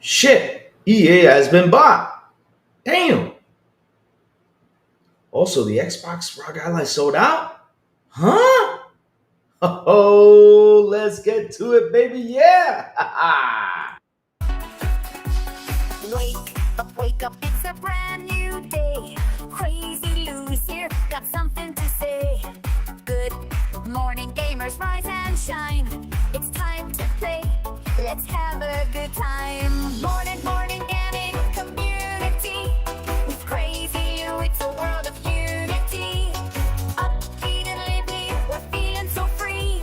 Shit, EA has been bought. Damn. Also, the Xbox ROG Ally sold out? Huh? Oh, let's get to it, baby. Yeah. Wake up, it's a brand new day. Crazy Lou's here, got something to say. Good morning, gamers, rise and shine. It's time to play, let's have a good time. Morning, gaming community. With Crazy Lou, it's a world of unity. Upbeat and lively, we're feeling so free.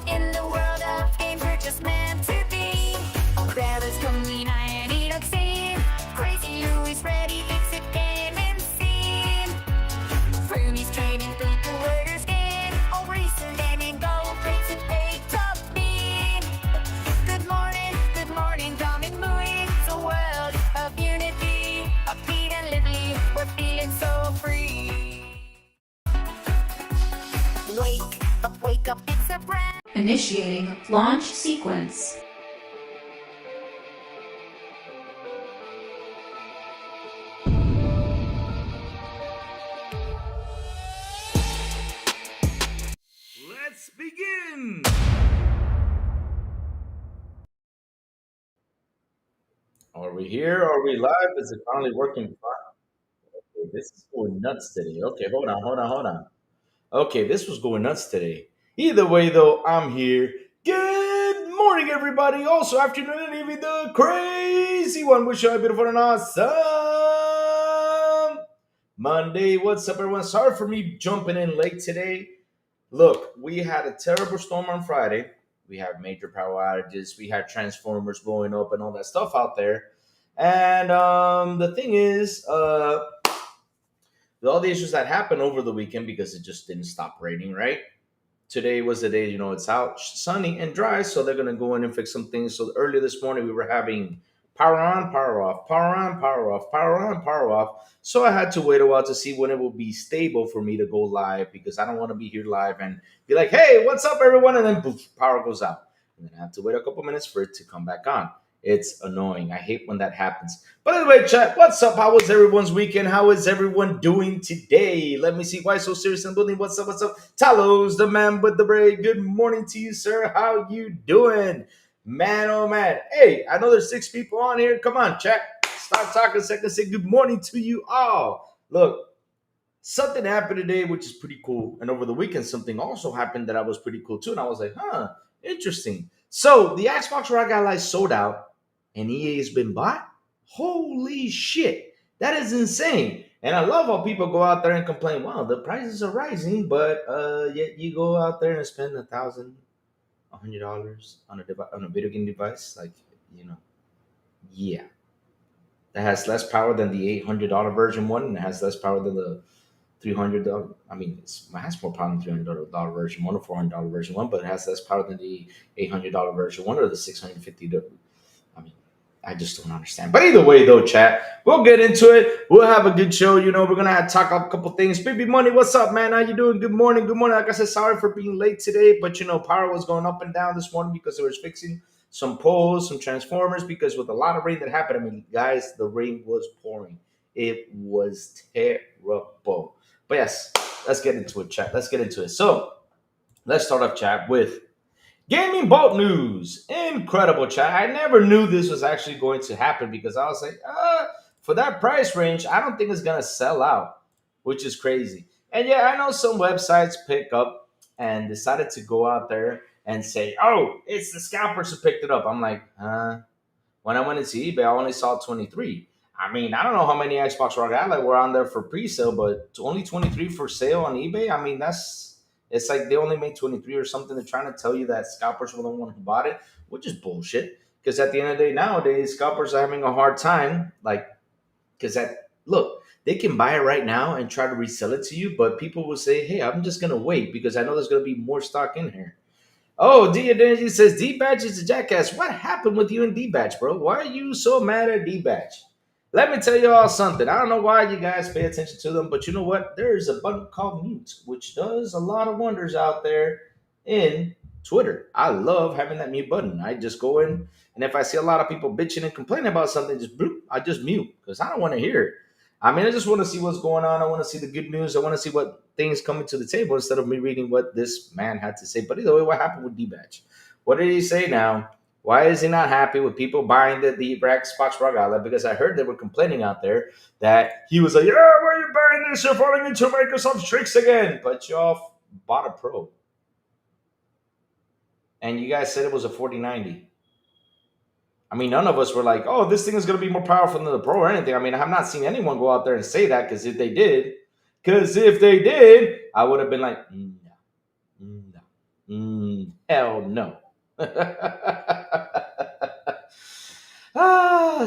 In the world of games, we're just meant to be. Brothers coming and eat up scene. Crazy Lou is ready, it's a gaming scene. Froomies trading people, worders gain. All recent gaming, go race and pay top mean. Good morning, coming moving. It's a world of unity. Upbeat and lively, we're feeling so free. Wake up, it's a brand. Initiating launch sequence. Let's begin. Are we here? Are we live? Is it finally working fine? Okay, this is going nuts today. Okay, hold on. Okay, this was going nuts today. Either way, though, I'm here. Good morning, everybody. Also, afternoon and evening, the crazy one. Wish you a beautiful and awesome Monday. What's up, everyone? Sorry for me jumping in late today. Look, we had a terrible storm on Friday. We had major power outages. We had transformers blowing up and all that stuff out there. And the thing is, with all the issues that happened over the weekend because it just didn't stop raining, right? Today was the day, it's out sunny and dry, so they're going to go in and fix some things. So earlier this morning, we were having power on, power off, power on, power off, power on, power off. So I had to wait a while to see when it will be stable for me to go live because I don't want to be here live and be like, hey, what's up, everyone? And then poof, power goes out. And then I have to wait a couple minutes for it to come back on. It's annoying. I hate when that happens. But anyway, chat, what's up? How was everyone's weekend? How is everyone doing today? Let me see. Why so serious in the building? What's up? What's up? Talos, the man with the braid. Good morning to you, sir. How you doing? Man, oh man. Hey, I know there's 6 people on here. Come on, chat. Start talking a second. Say good morning to you all. Look, something happened today, which is pretty cool. And over the weekend, something also happened that I was pretty cool too. And I was like, interesting. So the Xbox ROG Ally sold out and EA has been bought? Holy shit. That is insane. And I love how people go out there and complain, wow, the prices are rising, but yet you go out there and spend $1,100 on on a video game device. Like, you know, yeah. That has less power than the $800 version one, and it has less power than the $300. I mean, it has more power than $300 version one or $400 version one, but it has less power than the $800 version one or the $650. I mean, I just don't understand. But either way, though, chat, we'll get into it. We'll have a good show. We're gonna have to talk a couple things. Baby Money, what's up, man? How you doing? Good morning. Good morning. Like I said, sorry for being late today, but power was going up and down this morning because they were fixing some poles, some transformers. Because with a lot of rain that happened, I mean, guys, the rain was pouring. It was terrible. But yes, let's get into it, chat. Let's get into it. So let's start off, chat, with Gaming Bolt news. Incredible, chat. I never knew this was actually going to happen because I was like, for that price range, I don't think it's going to sell out, which is crazy. And yeah, I know some websites pick up and decided to go out there and say, oh, it's the scalpers who picked it up. I'm like, when I went into eBay, I only saw 23. I mean, I don't know how many Xbox ROG Ally were on there for pre-sale, but only 23 for sale on eBay. I mean, it's like they only made 23 or something. They're trying to tell you that scalpers were the one who bought it, which is bullshit. Because at the end of the day, nowadays, scalpers are having a hard time. Like, look, they can buy it right now and try to resell it to you, but people will say, hey, I'm just going to wait because I know there's going to be more stock in here. Oh, D Identity says D-Batch is a jackass. What happened with you and D-Batch, bro? Why are you so mad at D-Batch? Let me tell you all something. I don't know why you guys pay attention to them, but you know what? There's a button called mute, which does a lot of wonders out there in Twitter. I love having that mute button. I just go in, and if I see a lot of people bitching and complaining about something, just bloop, I just mute because I don't want to hear it. I mean, I just want to see what's going on. I want to see the good news. I want to see what things coming to the table instead of me reading what this man had to say. But either way, what happened with D-Batch? What did he say now? Why is he not happy with people buying the Xbox ROG Ally? Because I heard they were complaining out there that he was like, yeah, why are you buying this? You're falling into Microsoft's tricks again. But y'all bought a Pro. And you guys said it was a 4090. I mean, none of us were like, "Oh, this thing is going to be more powerful than the Pro or anything." I mean, I have not seen anyone go out there and say that because if they did, I would have been like, no, hell no."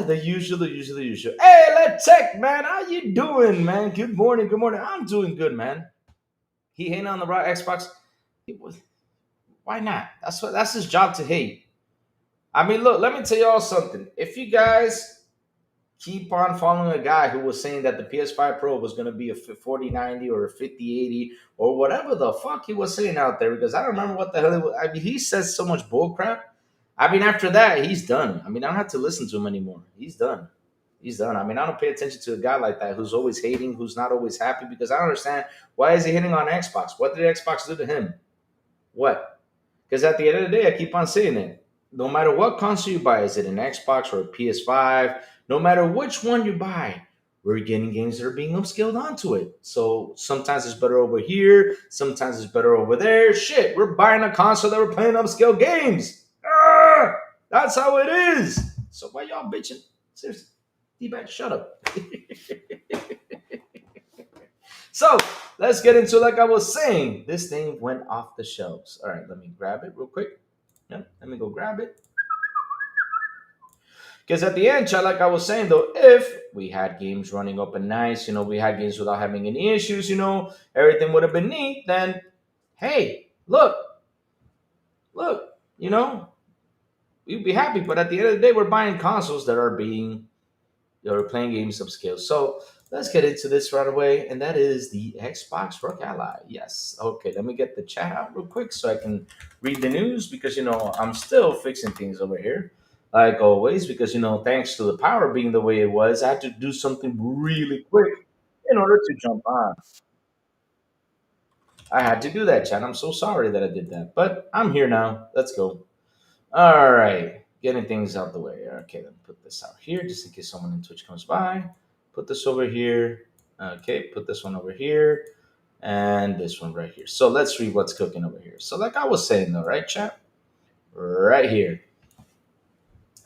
The usual. Hey, let's check, man. How you doing, man? Good morning, good morning. I'm doing good, man. He hating on the right Xbox. Why not? That's his job to hate. I mean, look, let me tell y'all something. If you guys keep on following a guy who was saying that the PS5 Pro was going to be a 4090 or a 5080 or whatever the fuck he was saying out there, because I don't remember what the hell it was. I mean, he says so much bullcrap. I mean, after that, he's done. I mean, I don't have to listen to him anymore. He's done. He's done. I mean, I don't pay attention to a guy like that who's always hating, who's not always happy, because I don't understand why is he hitting on Xbox? What did Xbox do to him? What? Because at the end of the day, I keep on saying it. No matter what console you buy, is it an Xbox or a PS5, no matter which one you buy, we're getting games that are being upscaled onto it. So sometimes it's better over here, sometimes it's better over there. Shit, we're buying a console that we're playing upscale games. That's how it is. So why y'all bitching? Seriously, D-Bat, shut up. So let's get into, like I was saying, this thing went off the shelves. All right, let me grab it real quick. Yeah, let me go grab it. Because at the end, chat, like I was saying, though, if we had games running up and nice, we had games without having any issues, everything would have been neat, then, hey, look, we'd be happy. But at the end of the day, we're buying consoles that are playing games upscale. So let's get into this right away, and that is the Xbox ROG Ally. Yes. Okay, let me get the chat out real quick so I can read the news, because, I'm still fixing things over here, like always, because, thanks to the power being the way it was, I had to do something really quick in order to jump on. I had to do that, chat. I'm so sorry that I did that, but I'm here now. Let's go. All right, getting things out the way. Okay, let me put this out here just in case someone in Twitch comes by. Put this over here. Okay, put this one over here. And this one right here. So let's read what's cooking over here. So like I was saying though, right, chat? Right here.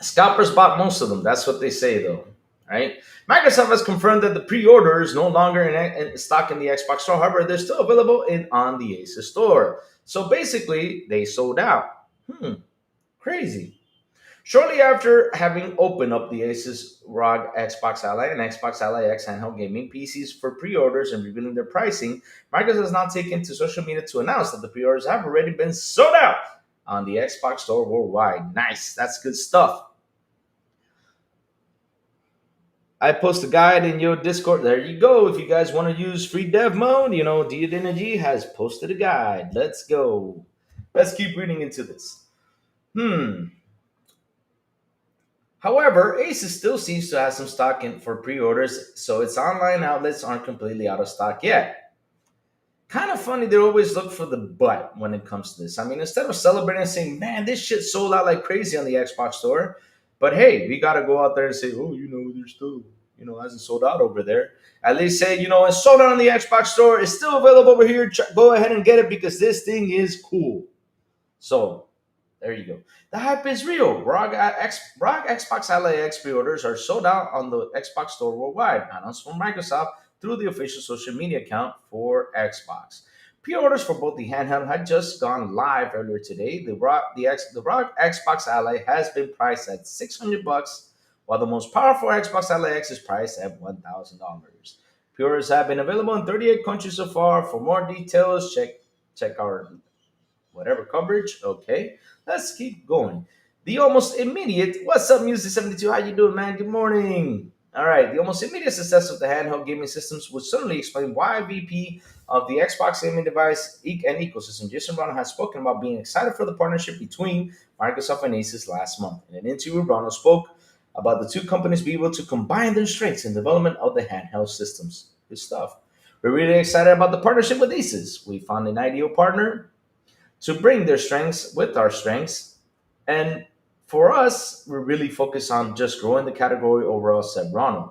Scalpers bought most of them. That's what they say though, right? Microsoft has confirmed that the pre-order is no longer in stock in the Xbox Store. However, they're still available on the Asus Store. So basically, they sold out. Crazy. Shortly after having opened up the Asus ROG Xbox Ally and Xbox Ally X handheld gaming PCs for pre-orders and revealing their pricing, Microsoft has now taken to social media to announce that the pre-orders have already been sold out on the Xbox Store worldwide. Nice. That's good stuff. I post a guide in your Discord. There you go. If you guys want to use free dev mode, Dia Energy has posted a guide. Let's go. Let's keep reading into this. However, Asus still seems to have some stock in for pre-orders, so its online outlets aren't completely out of stock yet. Kind of funny, they always look for the but when it comes to this. I mean, instead of celebrating and saying, man, this shit sold out like crazy on the Xbox Store, but hey, we got to go out there and say, oh, there's still, hasn't sold out over there. At least say, it's sold out on the Xbox Store. It's still available over here. Go ahead and get it because this thing is cool. So, there you go. The hype is real. ROG Xbox Ally X pre-orders are sold out on the Xbox Store worldwide, announced from Microsoft through the official social media account for Xbox. Pre-orders for both the handheld had just gone live earlier today. The ROG Xbox Ally has been priced at $600, while the most powerful Xbox Ally X is priced at $1,000. Pre-orders have been available in 38 countries so far. For more details, check our whatever coverage. Okay, let's keep going. The almost immediate, what's up, Music72? How you doing, man? Good morning. All right, the almost immediate success of the handheld gaming systems would certainly explain why VP of the Xbox gaming device and ecosystem, Jason Ronald has spoken about being excited for the partnership between Microsoft and Asus last month. In an interview, Ronald spoke about the two companies being able to combine their strengths in development of the handheld systems. Good stuff. We're really excited about the partnership with Asus. We found an ideal partner to bring their strengths with our strengths. And for us, we're really focused on just growing the category overall, said Ronald.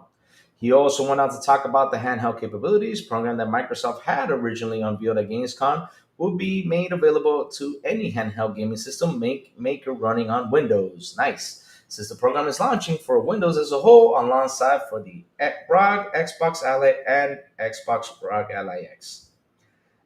He also went on to talk about the handheld capabilities program that Microsoft had originally unveiled at Gamescom will be made available to any handheld gaming system maker running on Windows. Nice. Since the program is launching for Windows as a whole alongside for the ROG, Xbox Ally, and Xbox ROG Ally X.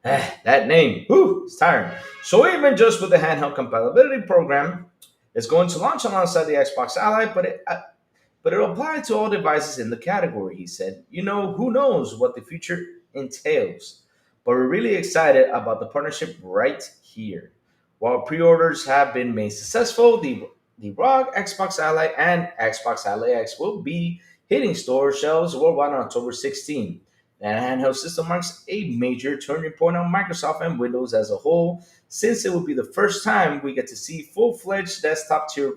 That name, whew, it's tiring. So even just with the handheld compatibility program, it's going to launch alongside the Xbox Ally, but it'll apply to all devices in the category, he said. You know, who knows what the future entails, but we're really excited about the partnership right here. While pre-orders have been made successful, the ROG, Xbox Ally, and Xbox Ally X will be hitting store shelves worldwide on October 16th. That handheld system marks a major turning point on Microsoft and Windows as a whole, since it will be the first time we get to see full-fledged desktop tier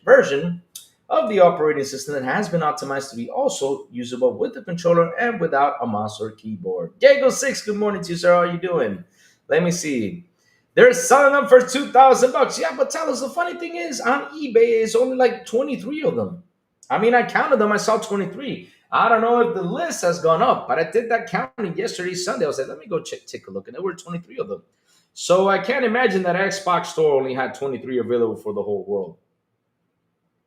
version of the operating system that has been optimized to be also usable with the controller and without a mouse or keyboard. Diego6, good morning to you, sir. How are you doing? Let me see. They're selling them for $2,000. Yeah, but tell us, the funny thing is, on eBay, it's only like 23 of them. I mean, I counted them. I saw 23. I don't know if the list has gone up, but I did that counting yesterday, Sunday. I was like, let me go take a look. And there were 23 of them. So I can't imagine that Xbox store only had 23 available for the whole world.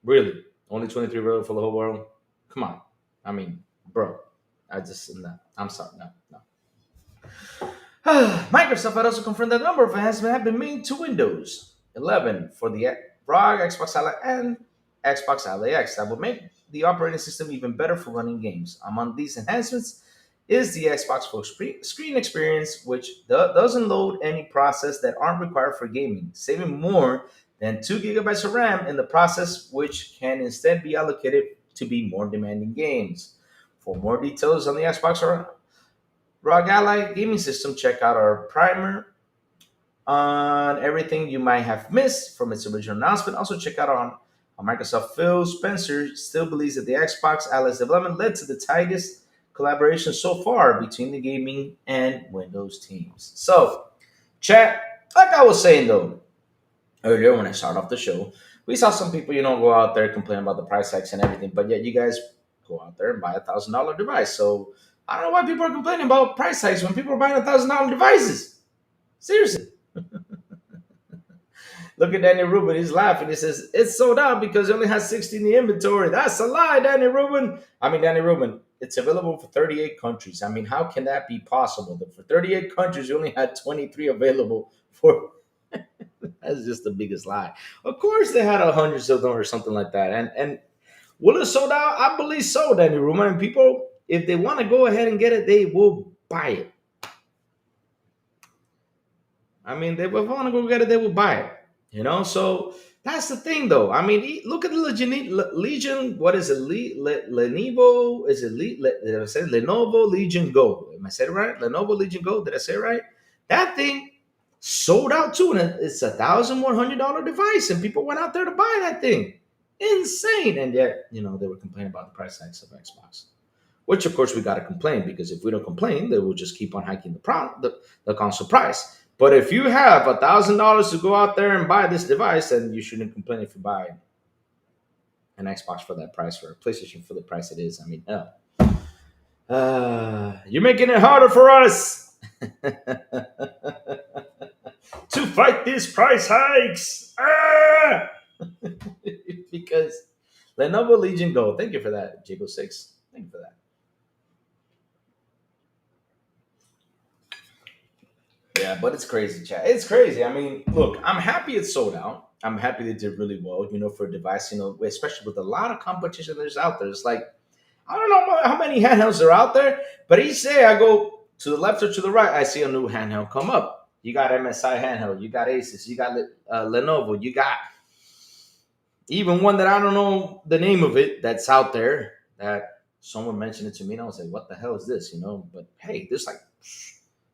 Really? Only 23 available for the whole world? Come on. I mean, bro. No. I'm sorry. No. Microsoft had also confirmed that a number of enhancements have been made to Windows 11 for the ROG, Xbox Ally, and Xbox Ally X that will make the operating system even better for running games. Among these enhancements is the Xbox full screen experience, which doesn't load any process that aren't required for gaming, saving more than 2 gigabytes of RAM in the process, which can instead be allocated to be more demanding games. For more details on the Xbox or ROG Ally gaming system, check out our primer on everything you might have missed from its original announcement. Also, check out on Microsoft. Phil Spencer still believes that the Xbox Ally's development led to the tightest collaboration so far between the gaming and Windows teams. So, chat, like I was saying though, earlier when I started off the show, we saw some people, go out there complain about the price hikes and everything, but yet you guys go out there and buy $1,000 device. So I don't know why people are complaining about price hikes when people are buying $1,000 devices. Seriously. Look at Danny Rubin. He's laughing. He says, it's sold out because it only has 60 in the inventory. That's a lie, Danny Rubin. Danny Rubin, it's available for 38 countries. I mean, how can that be possible? That for 38 countries, you only had 23 available for... That's just the biggest lie. Of course, they had hundreds of them or something like that. And will it sold out? I believe so, Danny Rubin. And people, if they want to go ahead and get it, they will buy it. They will want to go get it, they will buy it. So that's the thing, though. Look at the Legion. What is it? Lenovo? Is it did I say Lenovo Legion Go? Am I saying it right? Lenovo Legion Go. Did I say it right? That thing sold out too, and it's $1,100 device, and people went out there to buy that thing. Insane. And yet, they were complaining about the price hikes of Xbox, which of course we got to complain, because if we don't complain, they will just keep on hiking the console price. But if you have $1,000 to go out there and buy this device, then you shouldn't complain if you buy an Xbox for that price, or a PlayStation for the price it is. Hell. You're making it harder for us to fight these price hikes. Because Lenovo Legion Go. Thank you for that, Jigo6. Thank you for that. Yeah, but it's crazy, chat. It's crazy. Look, I'm happy it's sold out. I'm happy they did really well, for a device, especially with a lot of competition there's out there. It's like, I don't know how many handhelds are out there, but each day I go to the left or to the right, I see a new handheld come up. You got MSI handheld, you got Asus, you got Lenovo, you got even one that I don't know the name of it that's out there that someone mentioned it to me, and I was like, what the hell is this, But hey, there's like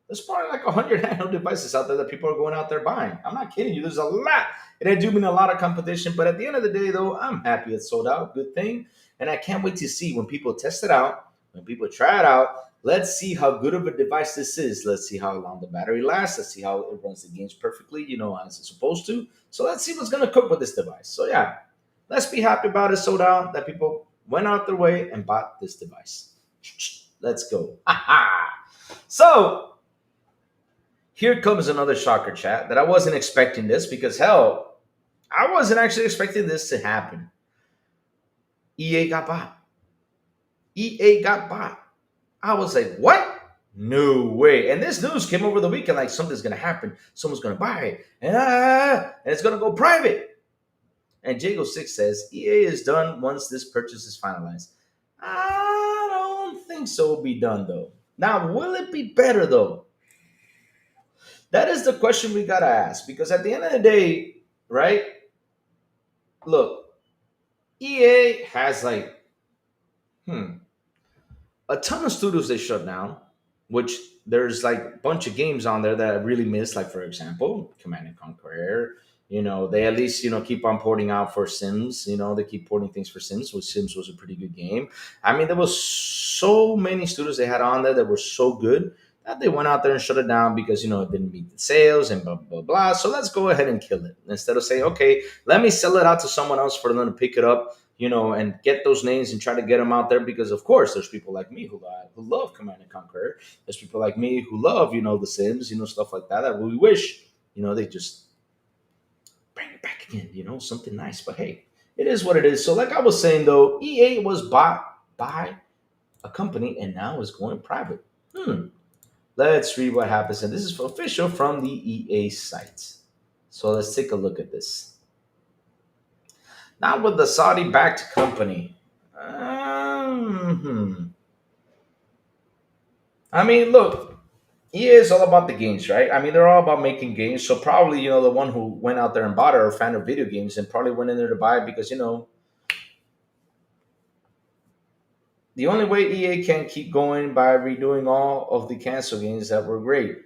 There's probably like 100 handheld devices out there that people are going out there buying. I'm not kidding you. There's a lot. It I do mean a lot of competition, but at the end of the day, though, I'm happy it's sold out. Good thing. And I can't wait to see when people test it out, when people try it out. Let's see how good of a device this is. Let's see how long the battery lasts. Let's see how it runs the games perfectly, as it's supposed to. So let's see what's going to cook with this device. So, yeah, let's be happy about it sold out, that people went out their way and bought this device. Let's go. So, here comes another shocker, chat, that I wasn't expecting this because, hell, I wasn't actually expecting this to happen. EA got bought. EA got bought. I was like, what? No way. And this news came over the weekend like something's going to happen. Someone's going to buy it. And it's going to go private. And Jago6 says, EA is done once this purchase is finalized. I don't think so will be done, though. Now, will it be better, though? That is the question we got to ask. Because at the end of the day, right? Look, EA has like, a ton of studios they shut down, which there's like a bunch of games on there that I really miss. Like for example, Command and Conquer Air. They at least keep on porting out for Sims. They keep porting things for Sims, which Sims was a pretty good game. I mean, there was so many studios they had on there that were so good that they went out there and shut it down because it didn't meet the sales and blah blah blah. So let's go ahead and kill it instead of saying, okay, let me sell it out to someone else for them to pick it up, and get those names and try to get them out there because, of course, there's people like me who love Command and Conquer. There's people like me who love, The Sims, stuff like that. That we wish, they just bring it back again, something nice. But hey, it is what it is. So, like I was saying, though, EA was bought by a company and now is going private. Let's read what happens. And this is official from the EA site. So let's take a look at this. Not with the Saudi-backed company. I mean, look, EA is all about the games, right? I mean, they're all about making games. So probably, the one who went out there and bought it are a fan of video games and probably went in there to buy it because, the only way EA can keep going by redoing all of the cancel games that were great.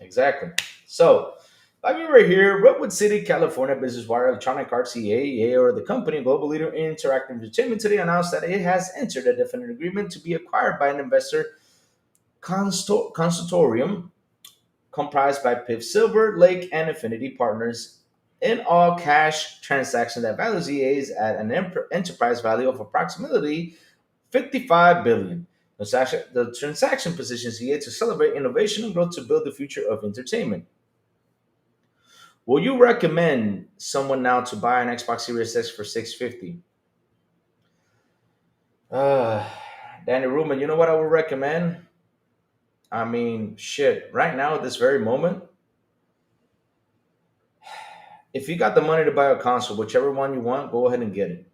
Exactly. So, like we were here, Redwood City, California, Business Wire, Electronic Arts, EA, or the company, global leader in interactive entertainment, today announced that it has entered a definite agreement to be acquired by an investor consortium comprised by PIF Silver Lake and Affinity Partners in all cash transaction that values EAs at an enterprise value of approximately 55 billion. The transaction positions EA to celebrate innovation and growth to build the future of entertainment. Will you recommend someone now to buy an Xbox Series X for 650? Uh, Danny Ruben, you know what I would recommend? I mean, shit. Right now, at this very moment, if you got the money to buy a console, whichever one you want, go ahead and get it.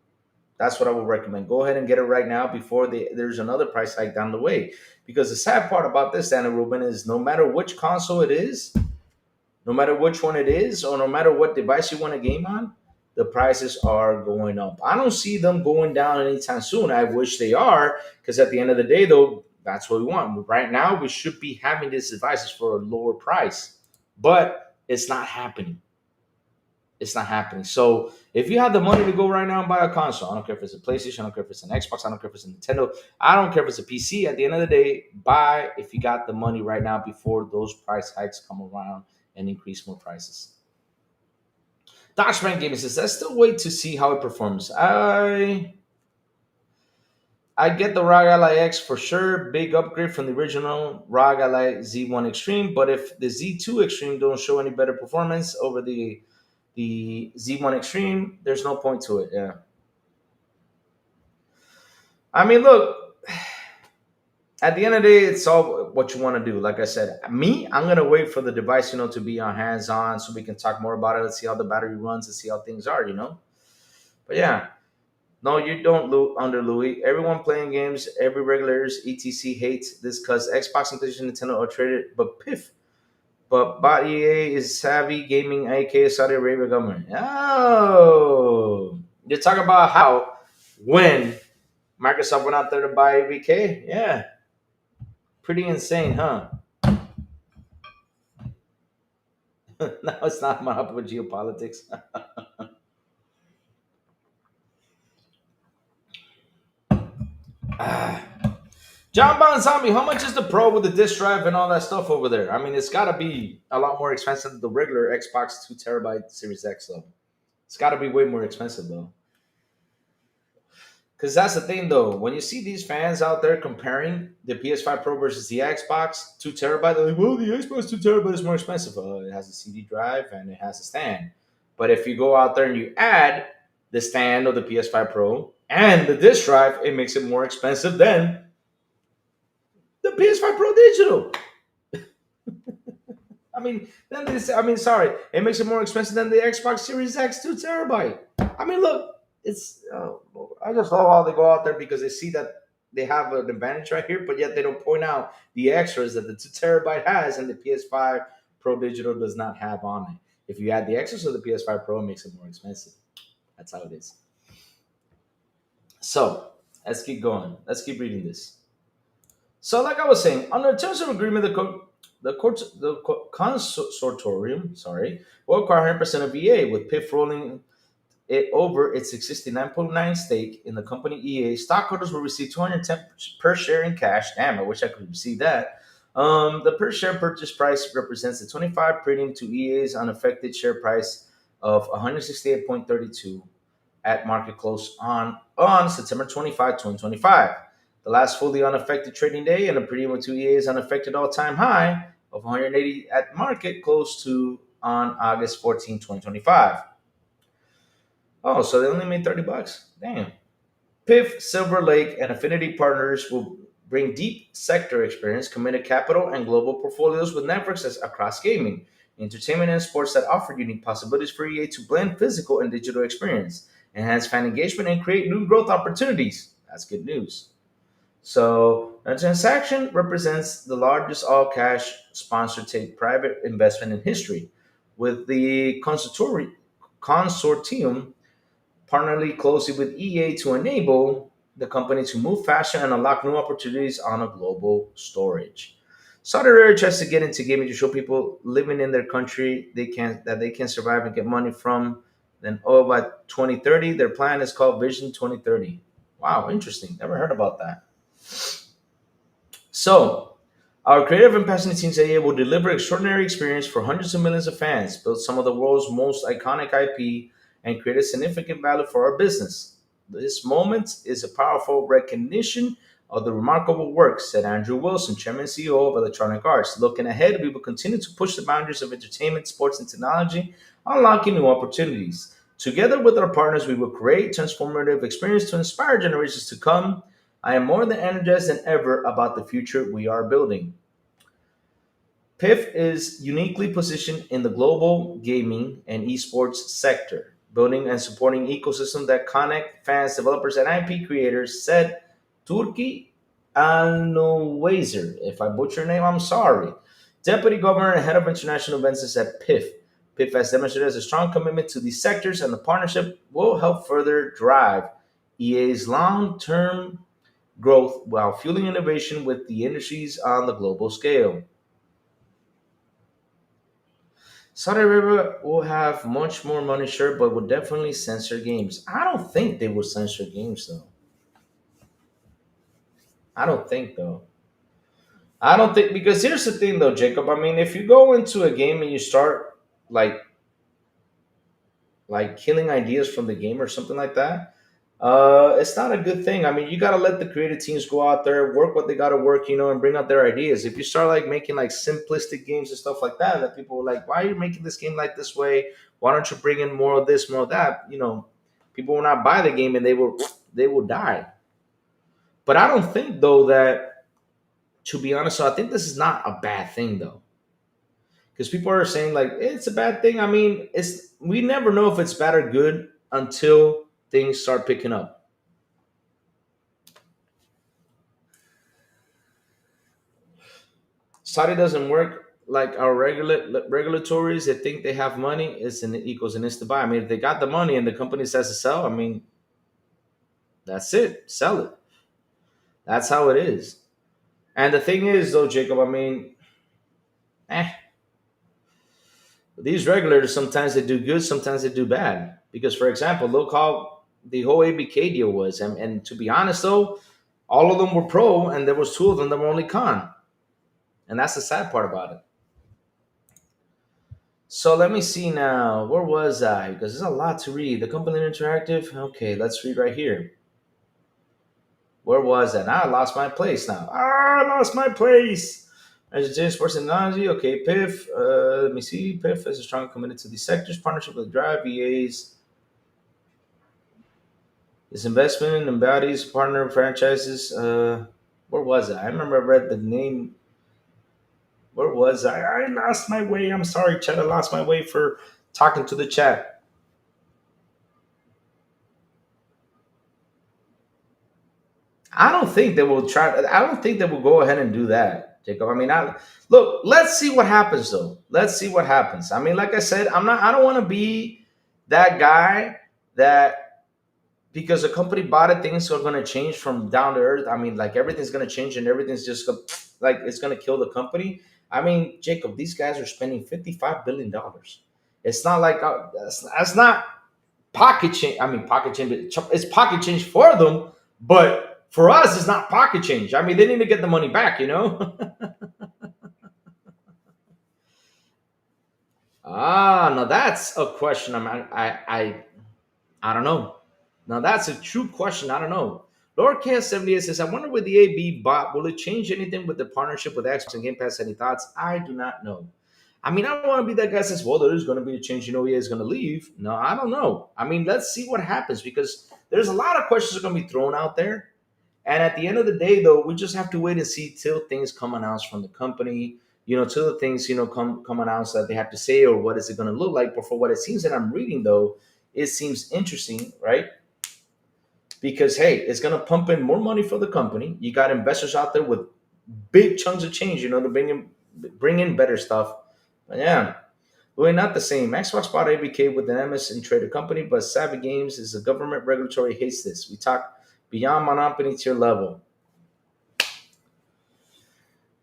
That's what I would recommend. Go ahead and get it right now before there's another price hike down the way. Because the sad part about this, Danny Ruben, is no matter which console it is, no matter which one it is, or no matter what device you want to game on, the prices are going up. I don't see them going down anytime soon. I wish they are, because at the end of the day, though, that's what we want. Right now, we should be having these devices for a lower price, but it's not happening. It's not happening. So if you have the money to go right now and buy a console, I don't care if it's a PlayStation, I don't care if it's an Xbox, I don't care if it's a Nintendo, I don't care if it's a PC. At the end of the day, buy if you got the money right now before those price hikes come around and increase more prices. Dashman Gaming says, I still wait to see how it performs. I get the ROG Ally X for sure. Big upgrade from the original ROG Ally Z1 Extreme. But if the Z2 Extreme don't show any better performance over the Z1 Extreme, there's no point to it. Yeah. I mean, look, at the end of the day, it's all what you want to do. Like I said, I'm going to wait for the device, to be on hands-on so we can talk more about it. Let's see how the battery runs and see how things are. But yeah, no, you don't under Louis. Everyone playing games, every regulars, etc. hates this because Xbox and PlayStation, Nintendo are traded, but piff. But bot EA is savvy gaming, aka Saudi Arabia government. Oh, you're talking about how when Microsoft went out there to buy ABK? Yeah, pretty insane, huh? No, it's not monopoly geopolitics. Ah. John Bon Zombie, how much is the Pro with the disc drive and all that stuff over there? I mean, it's got to be a lot more expensive than the regular Xbox 2 terabyte Series X, though. It's got to be way more expensive, though. Because that's the thing, though. When you see these fans out there comparing the PS5 Pro versus the Xbox 2 terabyte, they're like, well, the Xbox 2 terabyte is more expensive. It has a CD drive and it has a stand. But if you go out there and you add the stand of the PS5 Pro and the disc drive, it makes it more expensive than the PS5 Pro Digital. I mean, then this. I mean, sorry, it makes it more expensive than the Xbox Series X 2 terabyte. I mean, look, it's. I just love how they go out there because they see that they have an advantage right here, but yet they don't point out the extras that the 2 terabyte has and the PS5 Pro Digital does not have on it. If you add the extras of the PS5 Pro, it makes it more expensive. That's how it is. So let's keep going. Let's keep reading this. So, like I was saying, under terms of agreement, the consortium, sorry, will acquire 100% of EA, with PIF rolling it over its existing 9.9 stake in the company EA. Stockholders will receive 210 per share in cash. Damn, I wish I could receive that. The per share purchase price represents a 25 premium to EA's unaffected share price of 168.32 at market close on September 25, 2025. The last fully unaffected trading day, and a premium to EA's unaffected all-time high of 180 at market close to on August 14, 2025. Oh, so they only made $30. Damn. PIF, Silver Lake, and Affinity Partners will bring deep sector experience, committed capital, and global portfolios with networks across gaming, entertainment, and sports that offer unique possibilities for EA to blend physical and digital experience, enhance fan engagement, and create new growth opportunities. That's good news. So, the transaction represents the largest all cash sponsored take private investment in history, with the consortium partnering closely with EA to enable the company to move faster and unlock new opportunities on a global storage. Saudi Arabia tries to get into gaming to show people living in their country they can survive and get money from. Then, by 2030, their plan is called Vision 2030. Wow, interesting. Never heard about that. So, our creative and passionate teams at EA will deliver extraordinary experience for hundreds of millions of fans, build some of the world's most iconic IP, and create a significant value for our business. This moment is a powerful recognition of the remarkable work, said Andrew Wilson, Chairman and CEO of Electronic Arts. Looking ahead, we will continue to push the boundaries of entertainment, sports, and technology, unlocking new opportunities. Together with our partners, we will create transformative experience to inspire generations to come. I am more than energized than ever about the future we are building. PIF is uniquely positioned in the global gaming and esports sector, building and supporting ecosystem that connect fans, developers, and IP creators, said Turki Alnowazer. If I butcher your name, I'm sorry. Deputy Governor and Head of International Events at PIF. PIF has demonstrated a strong commitment to these sectors, and the partnership will help further drive EA's long-term growth while fueling innovation with the industries on the global scale. Saudi Arabia will have much more money, sure, but will definitely censor games. I don't think they will censor games, though. I don't think, though. I don't think, because here's the thing, though, Jacob. I mean, if you go into a game and you start like killing ideas from the game or something like that, it's not a good thing. I mean, you got to let the creative teams go out there, work what they got to work, and bring out their ideas. If you start like making like simplistic games and stuff like that, that people are like, why are you making this game like this way? Why don't you bring in more of this, more of that? People will not buy the game and they will die. But I don't think though that, to be honest, so I think this is not a bad thing though, because people are saying like it's a bad thing. I mean, we never know if it's bad or good until things start picking up. Saudi doesn't work like our regulatories. They think they have money. It's an equals an instant buy. I mean, if they got the money and the company says to sell, I mean, that's it. Sell it. That's how it is. And the thing is, though, Jacob, I mean, eh, These regulators, sometimes they do good, sometimes they do bad. Because, for example, look how the whole ABK deal was, and to be honest though, all of them were pro, and there was two of them that were only con, and that's the sad part about it. So let me see now. Where was I? Because there's a lot to read. The company interactive. Okay, let's read right here. Where was that? Now I lost my place. Now I lost my place. As a sports technology. Okay, PIF. Let me see. PIF is a strong committed to these sectors. Partnership with Drive VAs. This investment embodies partner franchises. Where was I? I remember I read the name. Where was I? I lost my way. I'm sorry, chat. I lost my way for talking to the chat. I don't think they will try. I don't think they will go ahead and do that, Jacob. I mean, look. Let's see what happens, though. Let's see what happens. I mean, like I said, I'm not. I don't want to be that guy that because a company bought it, things are going to change from down to earth. I mean, like everything's going to change and everything's just like it's going to kill the company. I mean, Jacob, these guys are spending $55 billion. It's not like that's not pocket change. I mean, pocket change. It's pocket change for them, but for us, it's not pocket change. I mean, they need to get the money back. Now that's a question. I don't know. Now that's a true question. I don't know. Lord KS78 says, I wonder with the AB bot, will it change anything with the partnership with Xbox and Game Pass? Any thoughts? I do not know. I mean, I don't want to be that guy that says, well, there's going to be a change. EA is going to leave. No, I don't know. I mean, let's see what happens because there's a lot of questions that are going to be thrown out there. And at the end of the day, though, we just have to wait and see till things come announced from the company, till the things, come announced that they have to say or what is it going to look like. But for what it seems that I'm reading, though, it seems interesting, right? Because hey, it's gonna pump in more money for the company. You got investors out there with big chunks of change, to bring in better stuff. But yeah, we're not the same. Xbox bought ABK with an MS and traded company, but Savvy Games is a government regulatory hates this. We talk beyond monopoly tier level.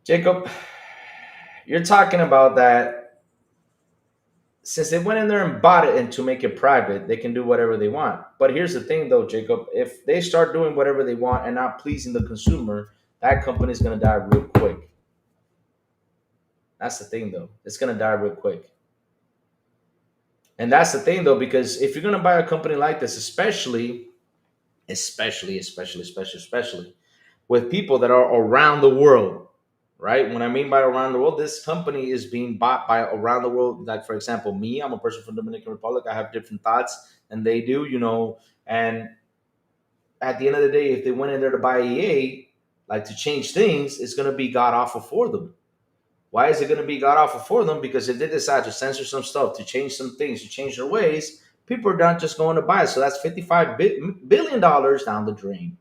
Jacob, you're talking about that since they went in there and bought it and to make it private, they can do whatever they want. But here's the thing, though, Jacob. If they start doing whatever they want and not pleasing the consumer, that company is going to die real quick. That's the thing, though. It's going to die real quick. And that's the thing, though, because if you're going to buy a company like this, especially with people that are around the world, right? When I mean by around the world, this company is being bought by around the world. Like, for example, me, I'm a person from Dominican Republic. I have different thoughts than they do, and at the end of the day, if they went in there to buy EA, like to change things, it's going to be god awful for them. Why is it going to be god awful for them? Because if they decide to censor some stuff, to change some things, to change their ways, people are not just going to buy it. So that's $55 billion down the drain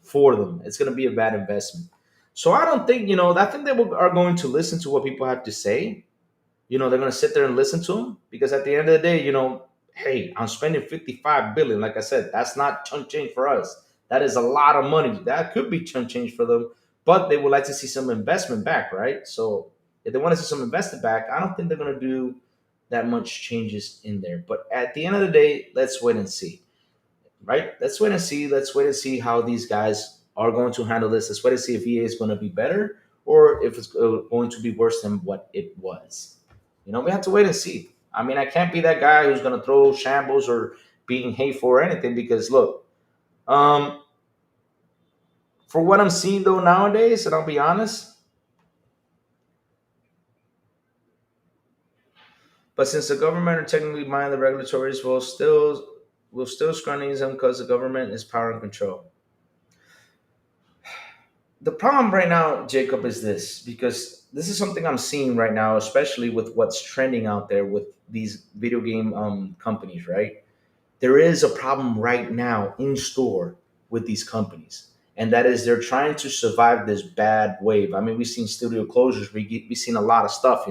for them. It's going to be a bad investment. So I don't think, I think they are going to listen to what people have to say. They're going to sit there and listen to them because at the end of the day, hey, I'm spending 55 billion. Like I said, that's not chunk change for us. That is a lot of money. That could be chunk change for them, but they would like to see some investment back, right? So if they want to see some investment back, I don't think they're going to do that much changes in there. But at the end of the day, let's wait and see, right? Let's wait and see. Let's wait and see how these guys are going to handle this. Let's wait and see if EA is going to be better or if it's going to be worse than what it was. We have to wait and see. I mean, I can't be that guy who's going to throw shambles or being hateful or anything because look, for what I'm seeing though nowadays, and I'll be honest, but since the government are technically behind the regulatories, will still scrutinize them because the government is power and control. The problem right now, Jacob, is this because this is something I'm seeing right now, especially with what's trending out there with these video game companies, right? There is a problem right now in store with these companies, and that is they're trying to survive this bad wave. I mean, we've seen studio closures, we've seen a lot of stuff,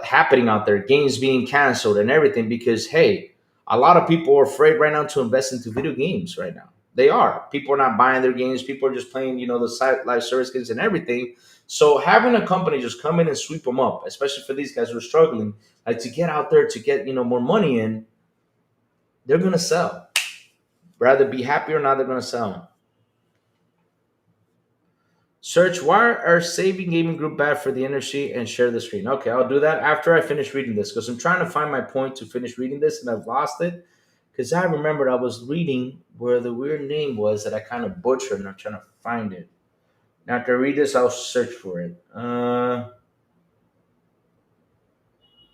happening out there, games being canceled and everything because, hey, a lot of people are afraid right now to invest into video games right now. They are. People are not buying their games. People are just playing, the site live service games and everything. So having a company just come in and sweep them up, especially for these guys who are struggling, like to get out there to get more money in, they're gonna sell. Rather be happy or not, they're gonna sell. Search why are saving gaming group bad for the industry and share the screen. Okay, I'll do that after I finish reading this because I'm trying to find my point to finish reading this and I've lost it because I remembered I was reading where the weird name was that I kind of butchered and I'm trying to find it. Now, after I read this, I'll search for it.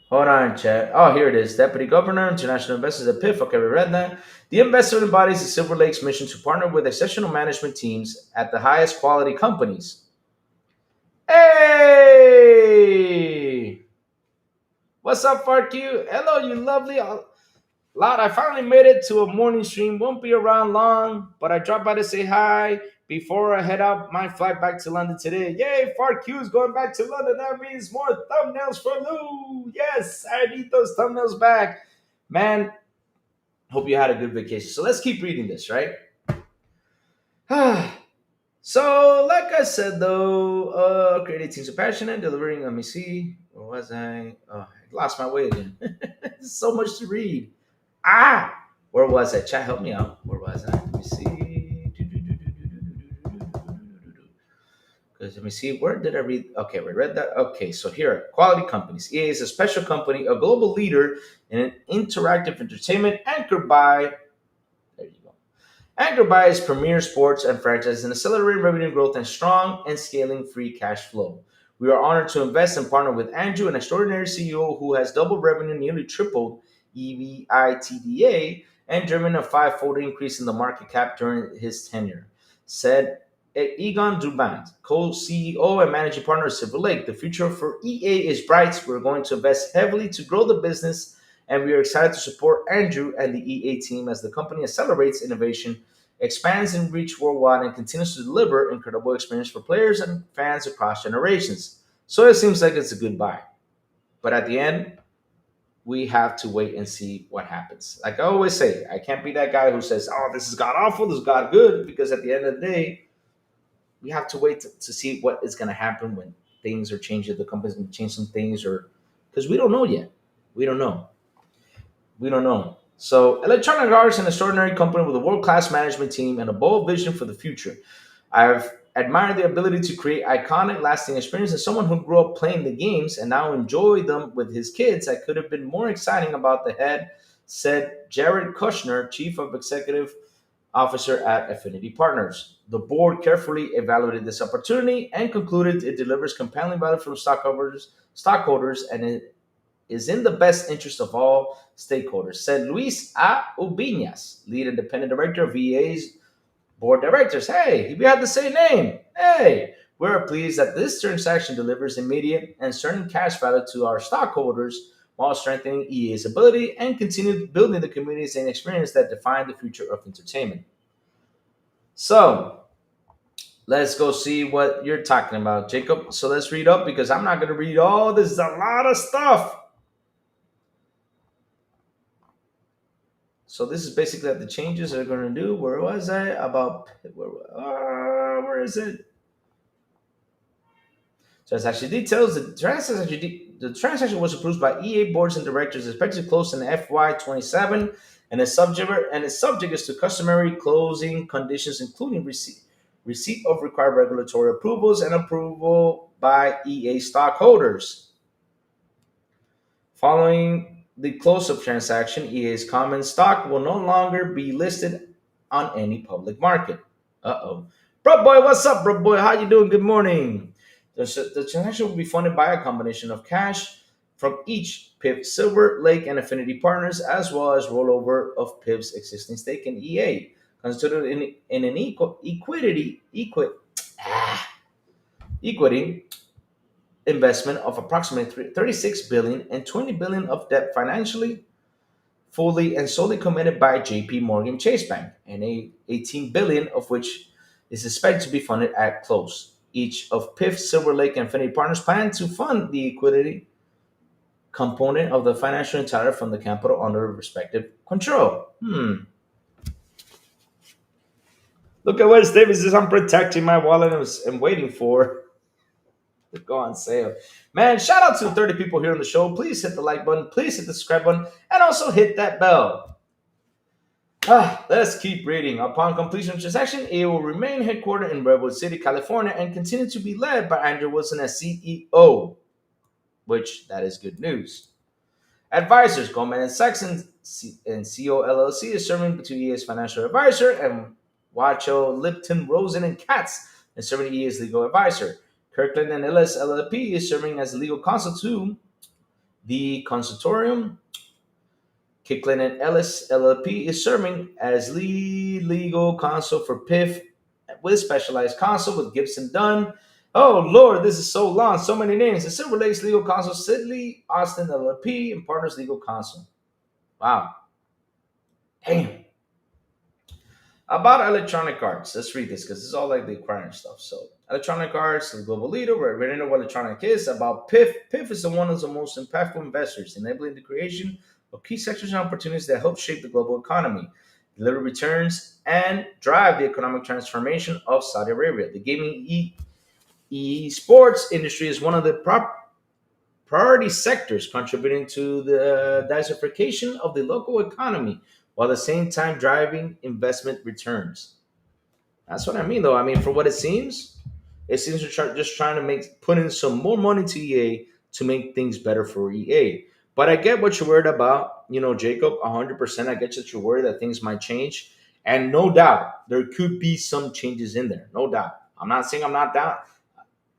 Hold on, chat. Oh, here it is. Deputy Governor, International Investors at PIF. Okay, we read that. The investment embodies the Silver Lake's mission to partner with exceptional management teams at the highest quality companies. Hey! What's up, FarQ? Hello, you lovely lot. I finally made it to a morning stream. Won't be around long, but I dropped by to say hi before I head out my flight back to London today. Yay, FarQ is going back to London. That means more thumbnails for Lou. Yes, I need those thumbnails back. Man, hope you had a good vacation. So let's keep reading this, right? So, like I said, though, creative teams are passionate, delivering. Let me see. Where was I? Oh, I lost my way again. There's so much to read. Ah, where was I? Chat, help me out. Where was I? Let me see. Because let me see. Where did I read? Okay, we read that. Okay, so here, quality companies. EA is a special company, a global leader in an interactive entertainment anchored by. There you go. Anchored by its premier sports and franchises and accelerating revenue growth and strong and scaling free cash flow. We are honored to invest and partner with Andrew, an extraordinary CEO who has doubled revenue, nearly tripled EBITDA, and driven a five-fold increase in the market cap during his tenure, said Egon Dubant, co-CEO and managing partner of Silver Lake. The future for EA is bright. We're going to invest heavily to grow the business, and we are excited to support Andrew and the EA team as the company accelerates innovation, expands in reach worldwide, and continues to deliver incredible experience for players and fans across generations. So it seems like it's a good buy. But at the end, we have to wait and see what happens. Like I always say, I can't be that guy who says, "Oh, this is god awful, this is god good," because at the end of the day, we have to wait to see what is going to happen when things are changing. The company's going to change some things, or because we don't know yet. We don't know. We don't know. So, Electronic Arts is an extraordinary company with a world class management team and a bold vision for the future. I've admired the ability to create iconic, lasting experiences. As someone who grew up playing the games and now enjoy them with his kids, I could have been more exciting about the head, said Jared Kushner, Chief of Executive Officer at Affinity Partners. The board carefully evaluated this opportunity and concluded it delivers compelling value for stockholders, and it is in the best interest of all stakeholders, said Luis A. Ubiñas, lead independent director of EA's board of directors. Hey, we have the same name. Hey, we're pleased that this transaction delivers immediate and certain cash value to our stockholders while strengthening EA's ability and continue building the communities and experience that define the future of entertainment. So, let's go see what you're talking about, Jacob. So let's read up because I'm not going to read all this. Is a lot of stuff. So this is basically the changes they're going to do. Where was I? About where is it? Transaction details. The transaction was approved by EA boards and directors, expected to close in FY27, and is subject to customary closing conditions, including receipt of required regulatory approvals and approval by EA stockholders. Following the close-up transaction, EA's common stock will no longer be listed on any public market. Uh-oh. Bro boy, what's up, bro boy? How you doing? Good morning. The transaction will be funded by a combination of cash from each PIF, Silver Lake, and Affinity Partners, as well as rollover of PIF's existing stake in EA, considered in an equity investment of approximately 36 billion and 20 billion of debt financially fully and solely committed by JP Morgan Chase Bank, and 18 billion of which is expected to be funded at close. Each of PIF, Silver Lake, and Infinity Partners plan to fund the equity component of the financial entire from the capital under respective control. Look at what Davis says. I'm protecting my wallet and waiting for to go on sale. Man, shout out to the 30 people here on the show. Please hit the like button. Please hit the subscribe button. And also hit that bell. Let's keep reading. Upon completion of transaction, it will remain headquartered in Redwood City, California, and continue to be led by Andrew Wilson as CEO, which that is good news. Advisors, Goldman and Sachs and CO LLC is serving to EA's financial advisor, and Wacho, Lipton, Rosen, and Katz is serving EA's legal advisor. Kirkland and Ellis LLP is serving as legal counsel to the consultorium. Kirkland and Ellis LLP is serving as lead legal counsel for PIF with specialized counsel with Gibson Dunn. Oh Lord, this is so long, so many names. The Silver Lakes legal counsel, Sidley Austin LLP, and Partners Legal Counsel. Wow. Damn. About electronic arts. Let's read this because this is all like the acquiring stuff. So, electronic arts, the global leader, we already know what electronic is. About PIF. PIF is one of the most impactful investors, enabling the creation of key sectors and opportunities that help shape the global economy, deliver returns, and drive the economic transformation of Saudi Arabia. The gaming sports industry is one of the priority sectors contributing to the diversification of the local economy while at the same time driving investment returns. That's what I mean, though. I mean, for what it seems to just trying to put in some more money to EA to make things better for EA. But I get what you're worried about, Jacob. 100%. I get that you're worried that things might change, and no doubt there could be some changes in there. No doubt. I'm not saying I'm not down.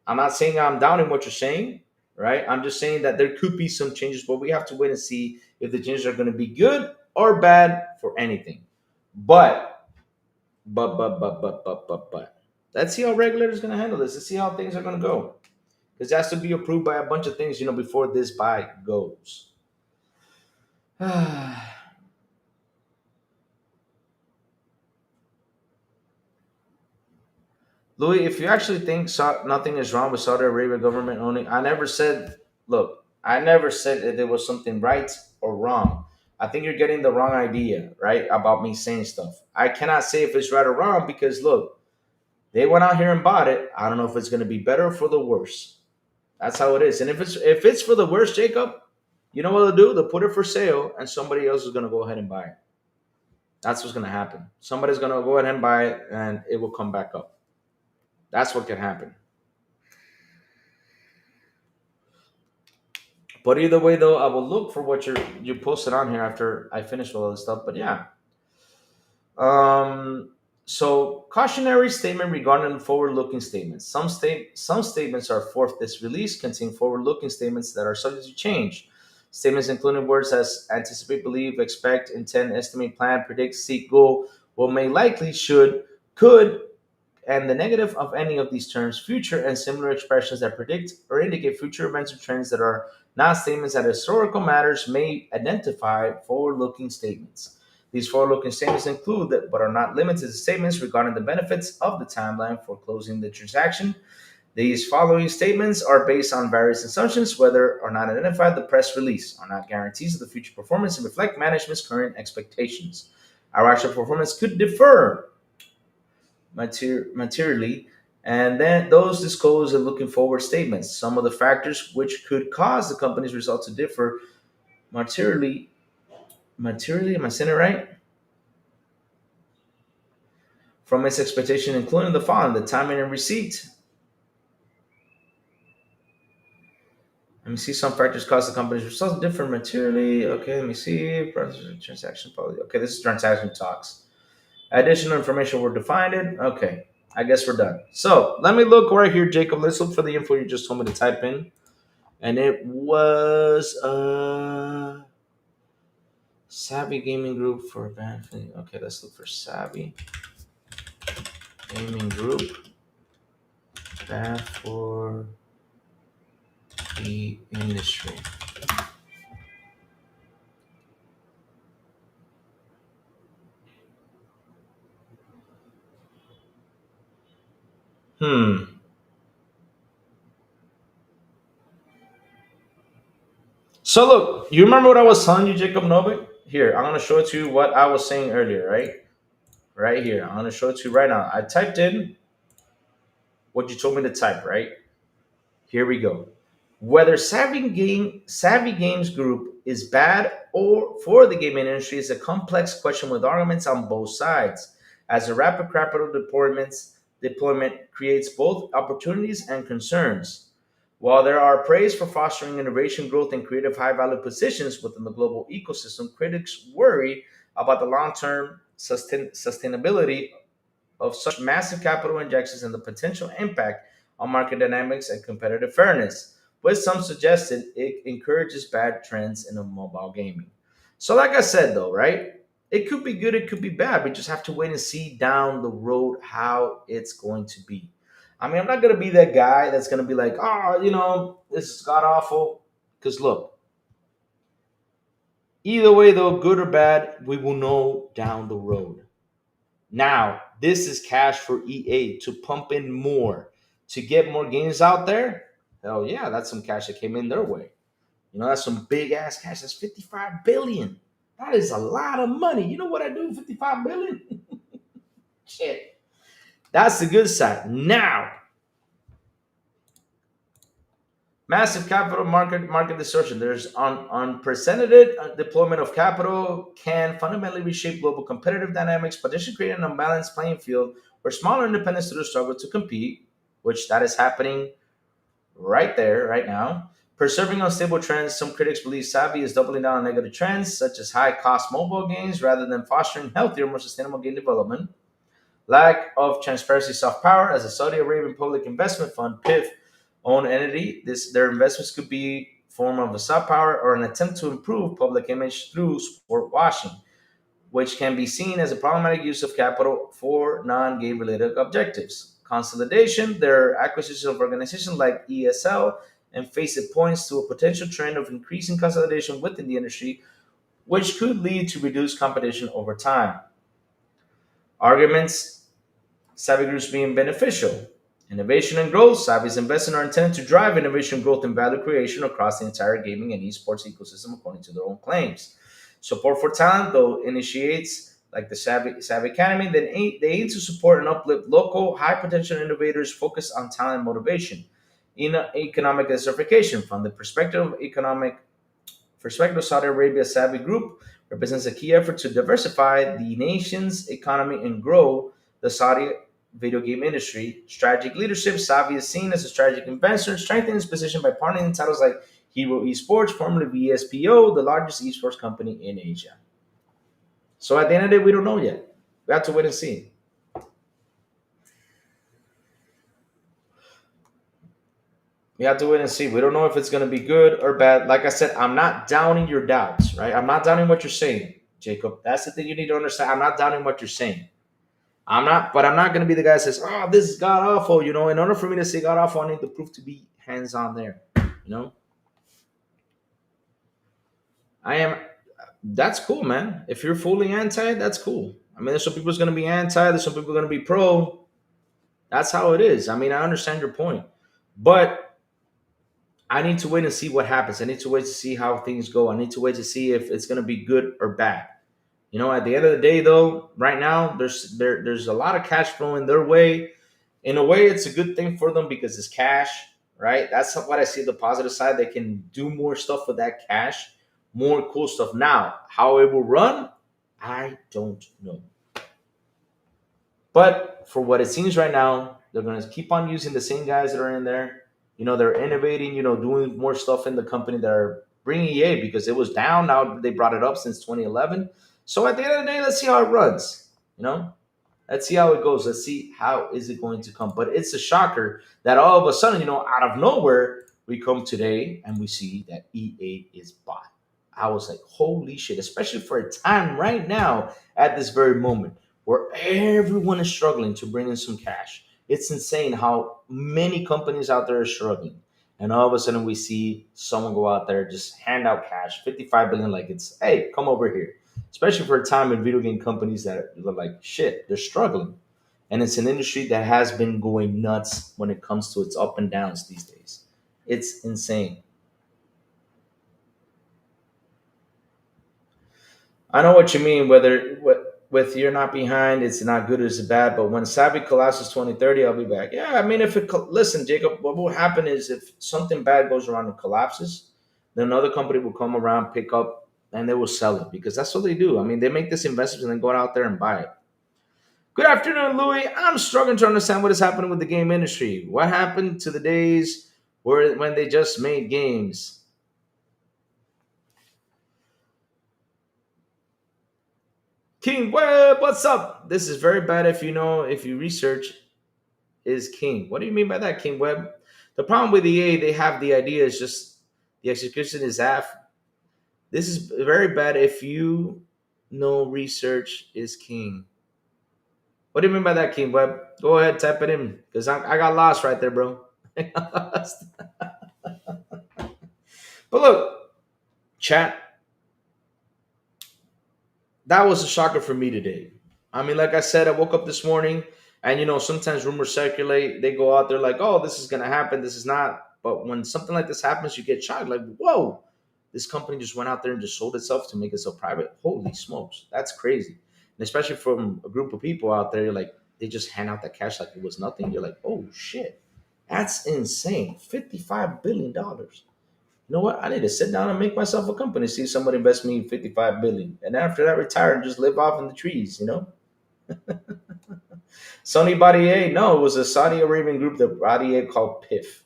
I'm not saying I'm doubting what you're saying, right? I'm just saying that there could be some changes, but we have to wait and see if the changes are going to be good or bad for anything. But, let's see how regulators going to handle this. Let's see how things are going to go. Because it has to be approved by a bunch of things, before this buy goes. Louis, if you actually think nothing is wrong with Saudi Arabia government owning, I never said that there was something right or wrong. I think you're getting the wrong idea, right, about me saying stuff. I cannot say if it's right or wrong because, look, they went out here and bought it. I don't know if it's going to be better or for the worse. That's how it is. And if it's for the worse, Jacob, you know what they'll do? They'll put it for sale, and somebody else is going to go ahead and buy it. That's what's going to happen. Somebody's going to go ahead and buy it, and it will come back up. That's what can happen. But either way, though, I will look for what you posted on here after I finish all this stuff. But yeah. So cautionary statement regarding forward-looking statements. Some statements are forth this release contain forward-looking statements that are subject to change. Statements including words as anticipate, believe, expect, intend, estimate, plan, predict, seek, goal, will, may, likely, should, could, and the negative of any of these terms, future, and similar expressions that predict or indicate future events or trends that are not statements that historical matters may identify forward-looking statements. These forward-looking statements include, but are not limited to, statements regarding the benefits of the timeline for closing the transaction. These following statements are based on various assumptions, whether or not identified in the press release, are not guarantees of the future performance and reflect management's current expectations. Our actual performance could differ materially, and then those disclosed in looking forward statements. Some of the factors which could cause the company's results to differ materially, am I saying it right? From its expectation, including the following: the timing and receipt. Let me see. Some factors cause the company's results to differ materially. Okay, let me see. Transaction policy. Okay, this is transaction talks. Additional information were defined in. Okay, I guess we're done. So let me look right here, Jacob. Let's look for the info you just told me to type in. And it was Savvy Gaming Group for band. Okay, let's look for Savvy Gaming Group. Bad for the industry. So look, you remember what I was telling you, Jacob Novik? Here, I'm gonna show it to you what I was saying earlier, right? right here. I'm gonna show it to you right now. I typed in what you told me to type, right? Here we go. Whether Savvy Games Group is bad or for the gaming industry is a complex question with arguments on both sides. As the rapid capital deployment creates both opportunities and concerns. While there are praise for fostering innovation, growth, and creative high-value positions within the global ecosystem, critics worry about the long-term sustainability of such massive capital injections and the potential impact on market dynamics and competitive fairness, with some suggested it encourages bad trends in mobile gaming. So, like I said, though, right? It could be good, it could be bad. We just have to wait and see down the road how it's going to be. I mean, I'm not going to be that guy that's going to be like, oh, this is god awful. Because look, either way, though, good or bad, we will know down the road. Now, this is cash for EA to pump in more, to get more games out there. Hell yeah, that's some cash that came in their way. That's some big ass cash. That's 55 billion. That is a lot of money. You know what I do with 55 billion? Shit. That's the good side. Now, massive capital market distortion. There's unprecedented deployment of capital can fundamentally reshape global competitive dynamics, potentially creating an unbalanced playing field where smaller independent studios struggle to compete, which that is happening right there, right now. Preserving unstable trends, some critics believe Savvy is doubling down on negative trends, such as high cost mobile games, rather than fostering healthier, more sustainable game development. Lack of transparency, soft power, as the Saudi Arabian Public Investment Fund (PIF) owned entity. Their investments could be form of a soft power or an attempt to improve public image through sport washing, which can be seen as a problematic use of capital for non-game related objectives. Consolidation, their acquisition of organizations like ESL and Face It points to a potential trend of increasing consolidation within the industry, which could lead to reduced competition over time. Arguments, Savvy groups being beneficial. Innovation and growth. Savvy's investments are intended to drive innovation, growth, and value creation across the entire gaming and esports ecosystem, according to their own claims. Support for talent, though, initiates like the Savvy Academy, they aim to support and uplift local, high potential innovators focused on talent motivation. In economic diversification, from the perspective, Saudi Arabia's Savvy Group represents a key effort to diversify the nation's economy and grow the Saudi video game industry. Strategic leadership, Savvy is seen as a strategic investor, strengthening its position by partnering in titles like Hero Esports, formerly VSPO, the largest esports company in Asia. So at the end of the day, we don't know yet. We have to wait and see. We have to wait and see. We don't know if it's going to be good or bad. Like I said, I'm not downing your doubts, right? I'm not downing what you're saying, Jacob. That's the thing you need to understand. I'm not downing what you're saying. I'm not going to be the guy that says, "Oh, this is god awful." In order for me to say god awful, I need the proof to be hands on there. You know, I am. That's cool, man. If you're fully anti, that's cool. I mean, there's some people's going to be anti. There's some people going to be pro. That's how it is. I mean, I understand your point, but I need to wait and see what happens. I need to wait to see how things go. I need to wait to see if it's going to be good or bad. At the end of the day, though, right now there's a lot of cash flowing their way. In a way, it's a good thing for them because it's cash, right? That's what I see the positive side. They can do more stuff with that cash, more cool stuff. Now, how it will run, I don't know. But for what it seems right now, they're going to keep on using the same guys that are in there. They're innovating, doing more stuff in the company that are bringing EA because it was down. Now they brought it up since 2011. So at the end of the day, let's see how it runs. Let's see how it goes. Let's see how is it going to come. But it's a shocker that all of a sudden, out of nowhere, we come today and we see that EA is bought. I was like, holy shit, especially for a time right now at this very moment where everyone is struggling to bring in some cash. It's insane how many companies out there are struggling. And all of a sudden we see someone go out there, just hand out cash, 55 billion, like it's, hey, come over here. Especially for a time in video game companies that are like, shit, they're struggling. And it's an industry that has been going nuts when it comes to its up and downs these days. It's insane. I know what you mean. with "You're Not Behind," it's not good, it's bad. But when Savvy collapses 2030, I'll be back. Yeah, I mean, if it listen, Jacob, what will happen is if something bad goes around and collapses, then another company will come around, pick up, and they will sell it because that's what they do. I mean, they make this investment and then go out there and buy it. Good afternoon, Louis. I'm struggling to understand what is happening with the game industry. What happened to the days where when they just made games? King Web, what's up? This is very bad if you research is king. What do you mean by that, King Web? The problem with EA, they have the idea, is just the execution is half. This is very bad if you know research is king. What do you mean by that, King Web? Go ahead, type it in because I got lost right there, bro. But look, chat, that was a shocker for me today. I mean, like I said, I woke up this morning and sometimes rumors circulate. They go out there like, oh, this is going to happen. This is not. But when something like this happens, you get shocked like, whoa, this company just went out there and just sold itself to make itself private. Holy smokes. That's crazy. And especially from a group of people out there, like they just hand out the cash like it was nothing. You're like, oh, shit. That's insane. $55 billion. You know what? I need to sit down and make myself a company. See if somebody invest me 55 billion, and after that, retire and just live off in the trees. Sony Badier? No, it was a Saudi Arabian group that Badier called PIF.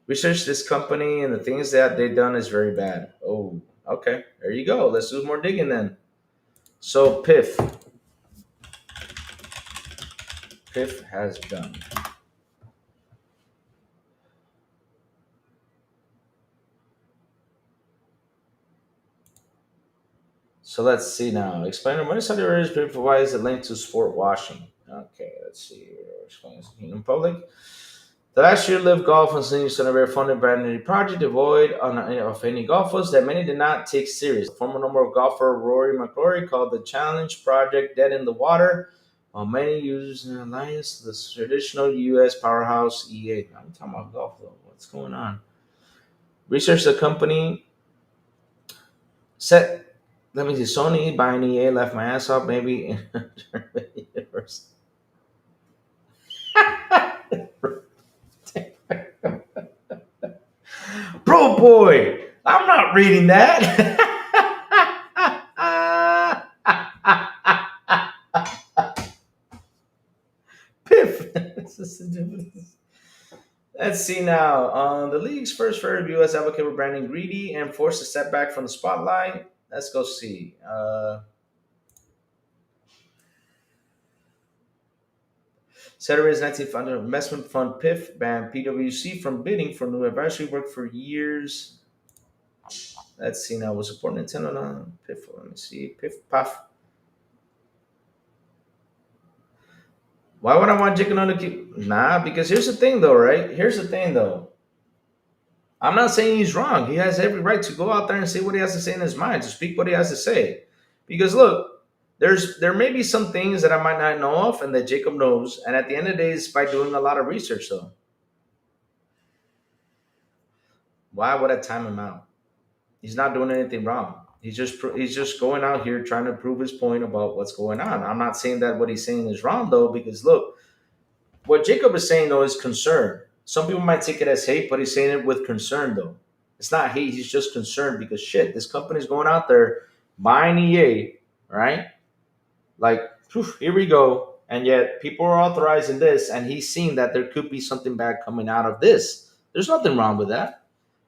Research this company and the things that they've done is very bad. Oh, okay. There you go. Let's do more digging then. So PIF has done. So let's see now. Explain when Saudi Arabia provides a link to sport washing. Okay, let's see here. Explain this in public. The last year, Live Golf and Senior Center funded by a project devoid of any golfers that many did not take serious. The former number of golfer Rory McIlroy called the challenge project "dead in the water," while many used an alliance to the traditional U.S. powerhouse EA. I'm talking about golf though. What's going on? Research the company set. Let me see. Sony buying EA left my ass off. Maybe. Bro, boy, I'm not reading that. Piff. Let's see now. The league's first fair U.S. advocate for branding greedy and forced to step back from the spotlight. Let's go see. Saturday's 19th investment fund PIF banned PwC from bidding for new advisory work for years. Let's see now. Was support Nintendo now? PIF. Let me see. PIF puff. Why would I want Chicken on the keep? Nah, because here's the thing though, right? Here's the thing though. I'm not saying he's wrong. He has every right to go out there and say what he has to say in his mind, to speak what he has to say. Because look, there may be some things that I might not know of and that Jacob knows, and at the end of the day, it's by doing a lot of research though. Why would I time him out? He's not doing anything wrong. He's just going out here trying to prove his point about what's going on. I'm not saying that what he's saying is wrong though, because look, what Jacob is saying though is concern. Some people might take it as hate, but he's saying it with concern though. It's not hate. He's just concerned because shit, this company's going out there buying EA, right? Like, phew, here we go. And yet people are authorizing this, and he's seeing that there could be something bad coming out of this. There's nothing wrong with that.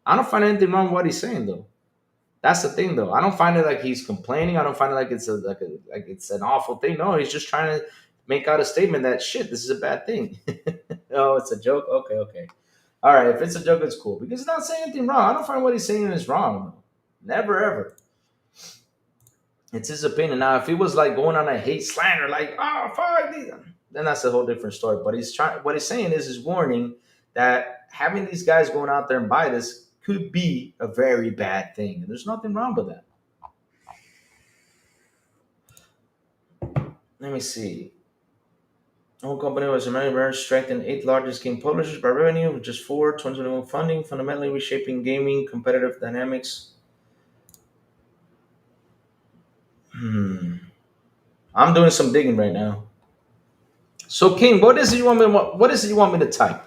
I don't find anything wrong with what he's saying though. That's the thing, though. I don't find it like he's complaining. I don't find it like like it's an awful thing. No, he's just trying to make out a statement that shit, this is a bad thing. Oh, it's a joke. Okay, okay, all right. If it's a joke, it's cool because he's not saying anything wrong. I don't find what he's saying is wrong. Never ever. It's his opinion. Now, if he was like going on a hate slander, like fuck these, then that's a whole different story. But he's trying. What he's saying is his warning that having these guys going out there and buy this could be a very bad thing. And there's nothing wrong with that. Let me see. Own company was America's strength and eighth largest game publishers by revenue, with just four 2021 funding, fundamentally reshaping gaming competitive dynamics. Hmm. I'm doing some digging right now. So, King, what is it you want me? What is it you want me to type?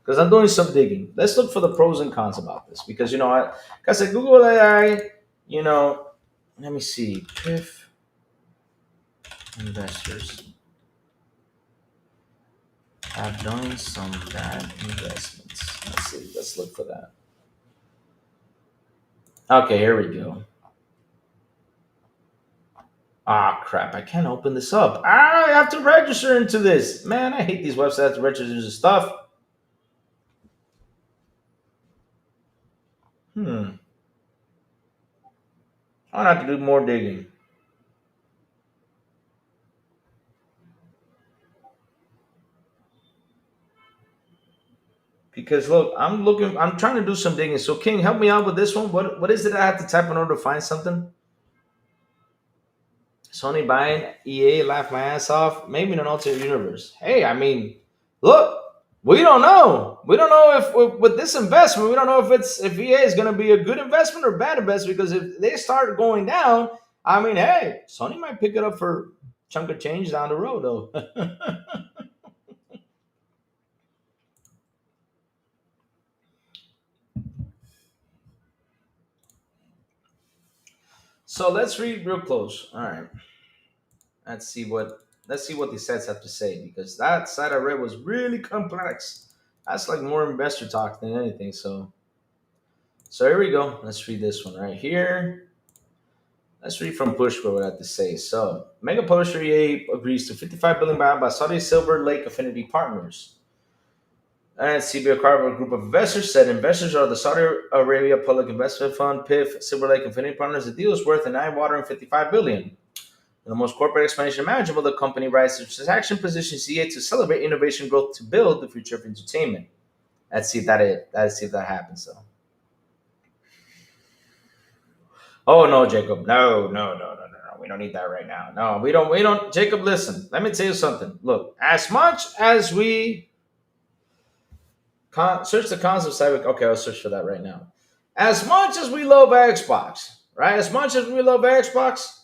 Because I'm doing some digging. Let's look for the pros and cons about this. Because like I said, Google AI. You know, let me see. If investors have done some bad investments, let's see. Let's look for that. Okay, here we go. Ah, crap! I can't open this up. Ah, I have to register into this. Man, I hate these websites to register into stuff. Hmm. I'll have to do more digging. Because look, I'm looking. I'm trying to do some digging. So, King, help me out with this one. What is it I have to type in order to find something? Sony buying EA, laugh my ass off. Maybe in an alternate universe. Hey, I mean, look, we don't know. We don't know if with this investment, we don't know if EA is going to be a good investment or bad investment. Because if they start going down, I mean, hey, Sony might pick it up for chunk of change down the road, though. So let's read real close. All right, let's see what these sites have to say because that site I read was really complex. That's like more investor talk than anything. So here we go. Let's read this one right here. Let's read from Push what we have to say. So, Mega Publisher EA agrees to 55 billion by Saudi Silver Lake Affinity Partners. And CB acquired a group of investors said investors are the Saudi Arabia Public Investment Fund, PIF, Silver Lake Affinity Partners. The deal is worth an eye-watering 55 billion. In the most corporate explanation imaginable, the company writes the transaction positions EA to celebrate innovation growth to build the future of entertainment. Let's see if that happens though. Oh no, Jacob. No, no, no, no, no, no. We don't need that right now. No, we don't. We don't. Jacob, listen. Let me tell you something. Look, as much as we search the concept cyber. Okay, I'll search for that right now. As much as we love Xbox, right? As much as we love Xbox,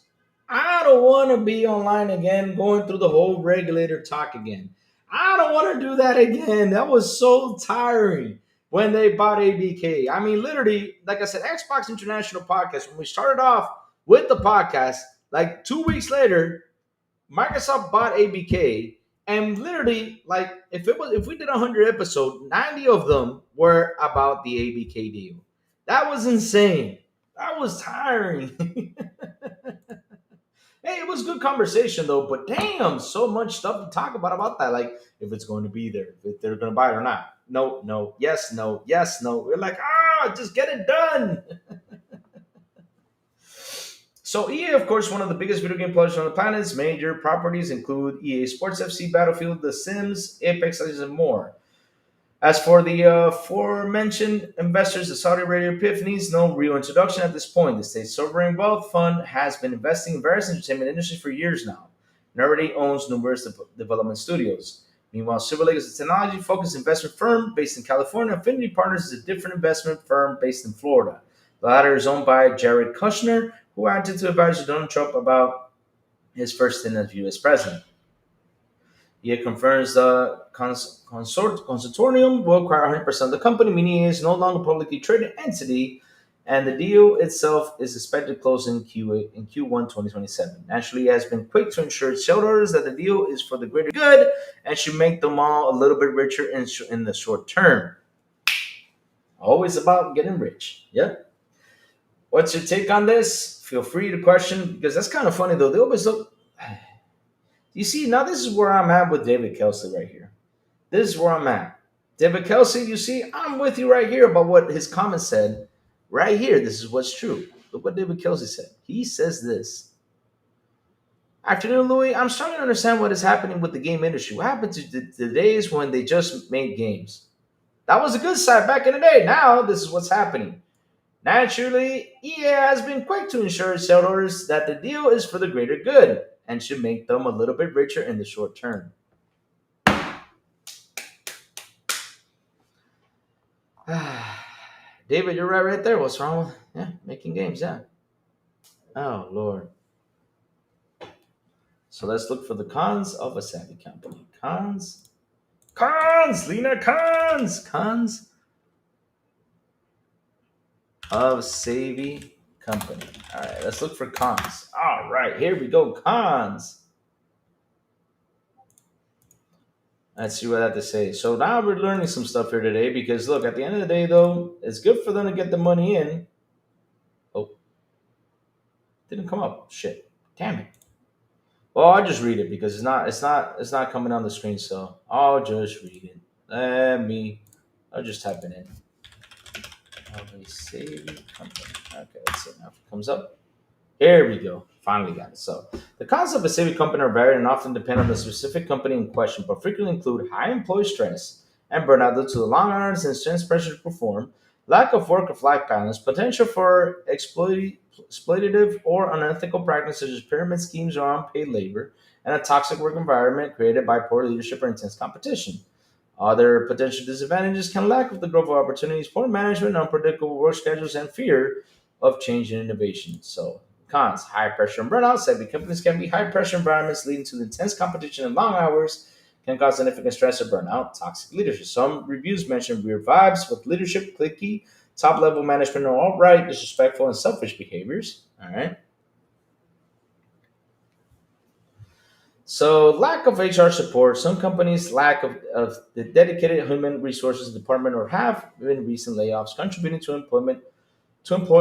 I don't want to be online again, going through the whole regulator talk again. I don't want to do that again. That was so tiring when they bought ABK. I mean, literally, like I said, Xbox International Podcast, when we started off with the podcast, like 2 weeks later, Microsoft bought ABK, and literally, like if we did 100 episodes, 90 of them were about the ABK deal. That was insane. That was tiring. Hey, it was good conversation though, but damn, so much stuff to talk about that. Like if it's going to be there, if they're going to buy it or not. No, no, yes, no, yes, no. We're like, just get it done. So EA, of course, one of the biggest video game publishers on the planet's major properties include EA Sports FC, Battlefield, The Sims, Apex Legends, and more. As for the aforementioned investors, the Saudi Arabia PIF needs no real introduction at this point. The state's sovereign wealth fund has been investing in various entertainment industries for years now and already owns numerous development studios. Meanwhile, Silver Lake is a technology-focused investment firm based in California. Affinity Partners is a different investment firm based in Florida. The latter is owned by Jared Kushner, who acted to advise Donald Trump about his first stint as U.S. president. He confirms the consortium will acquire 100% of the company, meaning it is no longer a publicly traded entity, and the deal itself is expected to close in Q1 2027. Naturally, he has been quick to ensure its shareholders that the deal is for the greater good and should make them all a little bit richer in the short term. Always about getting rich. Yeah. What's your take on this? Feel free to question because that's kind of funny though. They always look. You see, now this is where I'm at with David Kelsey right here. This is where I'm at. David Kelsey, you see, I'm with you right here about what his comment said. Right here, this is what's true. Look what David Kelsey said. He says this. Afternoon, Louis. I'm starting to understand what is happening with the game industry. What happened to the days when they just made games? That was a good side back in the day. Now, this is what's happening. Naturally, EA has been quick to ensure its shareholders that the deal is for the greater good and should make them a little bit richer in the short term. David, you're right there. What's wrong with making games? Yeah. Oh Lord. So let's look for the cons of a savvy company. Lena, cons of savvy company. All right, let's look for cons. All right, here we go. Cons. Let's see what I have to say. So now we're learning some stuff here today because look, at the end of the day, though, it's good for them to get the money in. Oh, didn't come up. Shit. Damn it. Well, I'll just read it because it's not coming on the screen, so I'll just read it. I'll just type it in. Of a savvy company. Okay, let's see now if it comes up. Here we go. Finally got it. So the costs of a savvy company are varied and often depend on the specific company in question, but frequently include high employee stress and burnout due to the long hours and intense pressure to perform, lack of work-life balance, potential for exploitative or unethical practices such as pyramid schemes or unpaid labor, and a toxic work environment created by poor leadership or intense competition. Other potential disadvantages can lack of the growth of opportunities, poor management, unpredictable work schedules, and fear of change and innovation. So, cons: high pressure and burnout. Savvy companies can be high pressure environments leading to intense competition and long hours, can cause significant stress or burnout. Toxic leadership. Some reviews mention weird vibes with leadership, cliquey, top level management are outright disrespectful and selfish behaviors. All right. So, lack of HR support. Some companies lack of the dedicated human resources department or have been recent layoffs, contributing to employee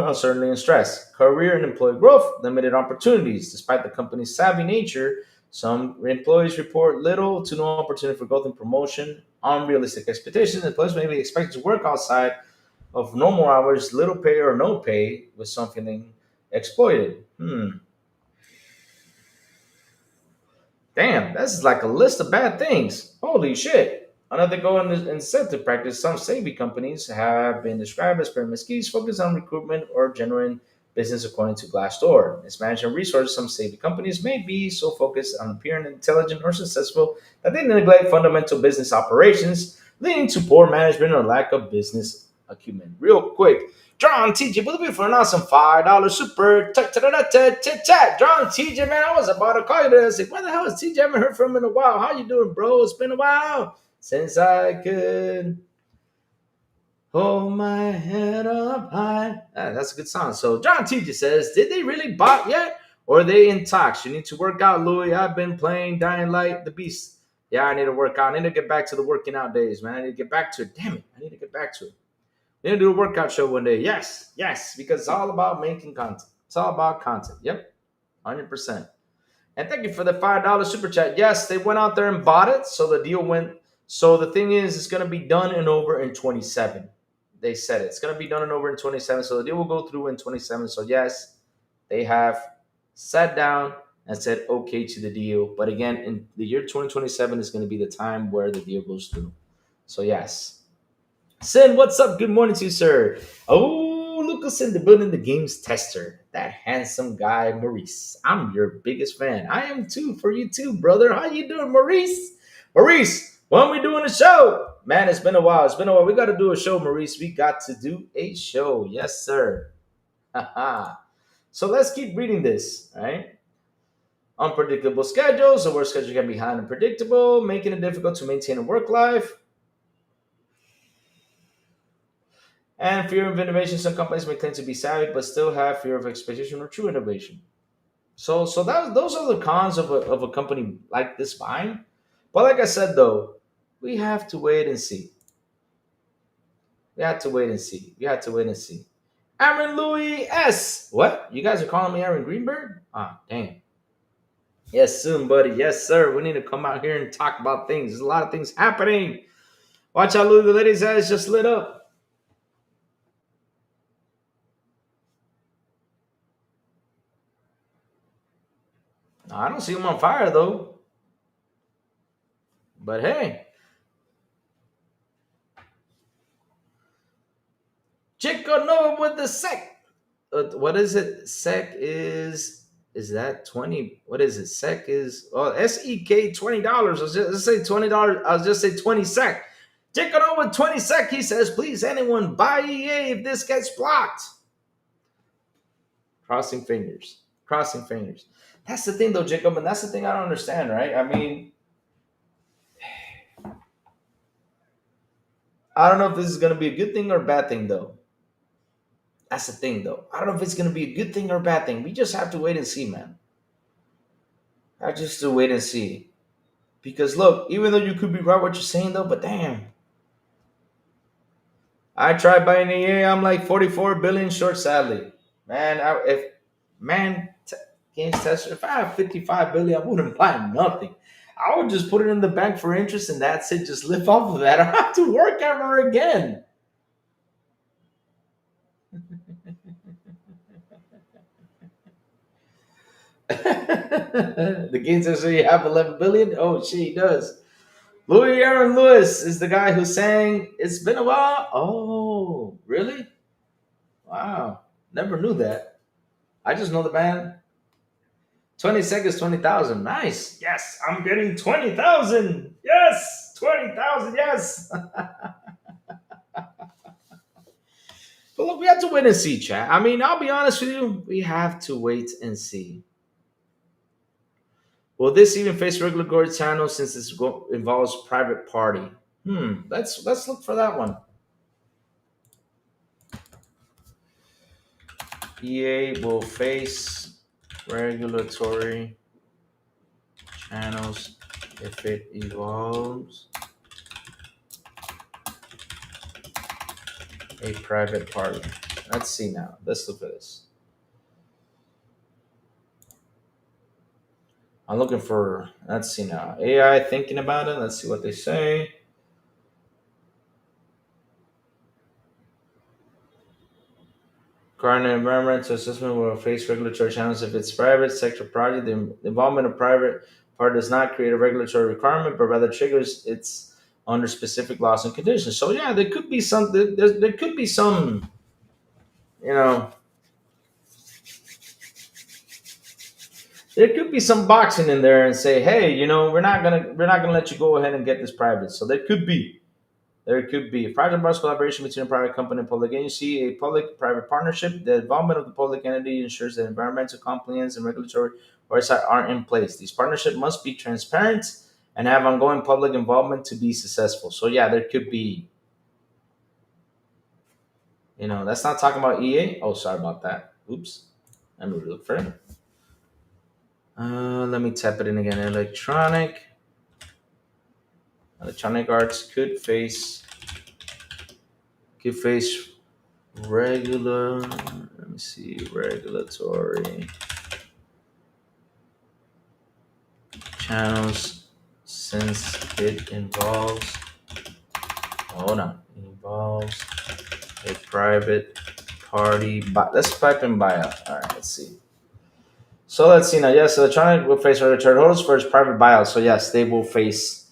uncertainty and stress. Career and employee growth, limited opportunities. Despite the company's savvy nature, some employees report little to no opportunity for growth and promotion. Unrealistic expectations. Employees may be expected to work outside of normal hours, little pay or no pay, with some feeling exploited. Damn, that's like a list of bad things. Holy shit. Another goal in the incentive practice, some savvy companies have been described as pyramid schemes focused on recruitment or generating business according to Glassdoor. Mismanagement resources, some savvy companies may be so focused on appearing intelligent or successful that they neglect fundamental business operations, leading to poor management or lack of business acumen. Real quick, John TJ, believe for an awesome $5 super chat. John TJ, man, I was about to call you today. I said, where the hell is TJ? I haven't heard from him in a while. How you doing, bro? It's been a while since I could hold my head up high. That's a good song. So John TJ says, did they really bot yet? Or are they in talks? You need to work out, Louis. I've been playing Dying Light, the Beast. Yeah, I need to work out. I need to get back to the working out days, man. I need to get back to it. Damn it. I need to get back to it. We're gonna do a workout show one day. Yes, because it's all about making content. It's all about content. Yep, 100%. And thank you for the $5 super chat. Yes, they went out there and bought it, so the deal went. So the thing is, it's gonna be done and over in 27. They said it's gonna be done and over in 27. So the deal will go through in 27. So yes, they have sat down and said okay to the deal. But again, in the year 2027 is gonna be the time where the deal goes through. So yes. Sin, what's up? Good morning to you, sir. Oh, Lucas in the building, the game's tester. That handsome guy, Maurice. I'm your biggest fan. I am too, for you too, brother. How you doing, Maurice? Maurice, when are we doing a show? Man, it's been a while. It's been a while. We got to do a show, Maurice. We got to do a show. Yes, sir. Haha. So let's keep reading this, all right? Unpredictable schedules. The work schedule can be highly unpredictable, making it difficult to maintain a work life. And fear of innovation. Some companies may claim to be savvy, but still have fear of expectation or true innovation. Those are the cons of a company like this buying. But like I said, though, we have to wait and see. We have to wait and see. We have to wait and see. Aaron Louis S. What? You guys are calling me Aaron Greenberg? Ah, damn. Yes, soon, buddy. Yes, sir. We need to come out here and talk about things. There's a lot of things happening. Watch out, Louis. The lady's eyes just lit up. I don't see him on fire though. But hey, Chico Nova with the sec. What is it? Sec is that 20? What is it? Sec is SEK $20. Let's say $20. I'll just say 20 sec. Taking on with 20 sec, he says, please anyone buy EA if this gets blocked. Crossing fingers. Crossing fingers. That's the thing though, Jacob, and that's the thing I don't understand, right? I mean, I don't know if this is gonna be a good thing or a bad thing though. That's the thing though. I don't know if it's gonna be a good thing or a bad thing. We just have to wait and see, man. I just have to wait and see. Because look, even though you could be right what you're saying though, but damn. I tried buying EA, I'm like 44 billion short, sadly. Man, if man games tester, if I have 55 billion, I wouldn't buy nothing. I would just put it in the bank for interest and that's it. Just live off of that. I don't have to work ever again. The game tester, you have 11 billion? Oh, shit, he does. Louis Aaron Lewis is the guy who's saying it's been a while. Oh, really? Wow. Never knew that. I just know the band. 20 seconds, 20,000. Nice. Yes, I'm getting 20,000. Yes, 20,000. Yes. But look, we have to wait and see, chat. I mean, I'll be honest with you. We have to wait and see. Will this even face regulatory channels since this involves private party? Let's look for that one. EA will face regulatory channels if it involves a private party. Let's see now. Let's look at this. I'm looking for, let's see now. AI thinking about it. Let's see what they say. Current environmental assessment will face regulatory challenges if it's private sector project. The involvement of private party does not create a regulatory requirement, but rather triggers its under specific laws and conditions. So yeah, there could be some. There could be some. You know, there could be some boxing in there and say, hey, we're not gonna let you go ahead and get this private. So there could be. There could be a private bus collaboration between a private company and public agency, a public-private partnership. The involvement of the public entity ensures that environmental compliance and regulatory oversight are in place. These partnerships must be transparent and have ongoing public involvement to be successful. So yeah, there could be. That's not talking about EA. Oh, sorry about that. Oops. Let me look for it. Let me type it in again. Electronic Arts could face regulatory channels since it involves a private party. Let's type in buyout. All right, let's see. So let's see now. Yes, electronic will face regulatory hurdles for its private buyout. So yes, they will face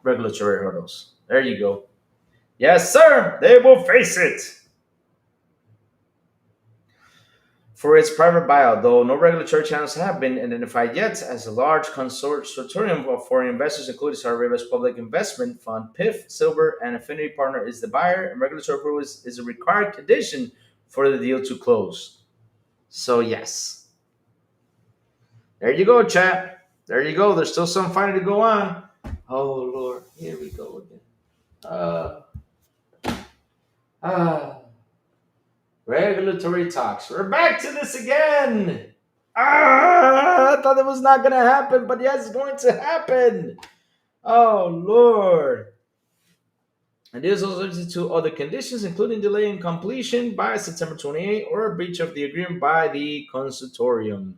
regulatory hurdles. There you go. Yes, sir. They will face it. For its private buyout, though no regulatory channels have been identified yet, as a large consortium of foreign investors, including Saudi Arabia's Public Investment Fund, PIF, Silver, and Affinity Partner is the buyer, and regulatory approval is a required condition for the deal to close. So, yes. There you go, chat. There you go. There's still some fighting to go on. Oh, Lord. Here we go again. Regulatory talks. We're back to this again. I thought it was not going to happen, but yes, it's going to happen. Oh, Lord. And this is also subject to other conditions, including delay in completion by September 28 or a breach of the agreement by the consortium.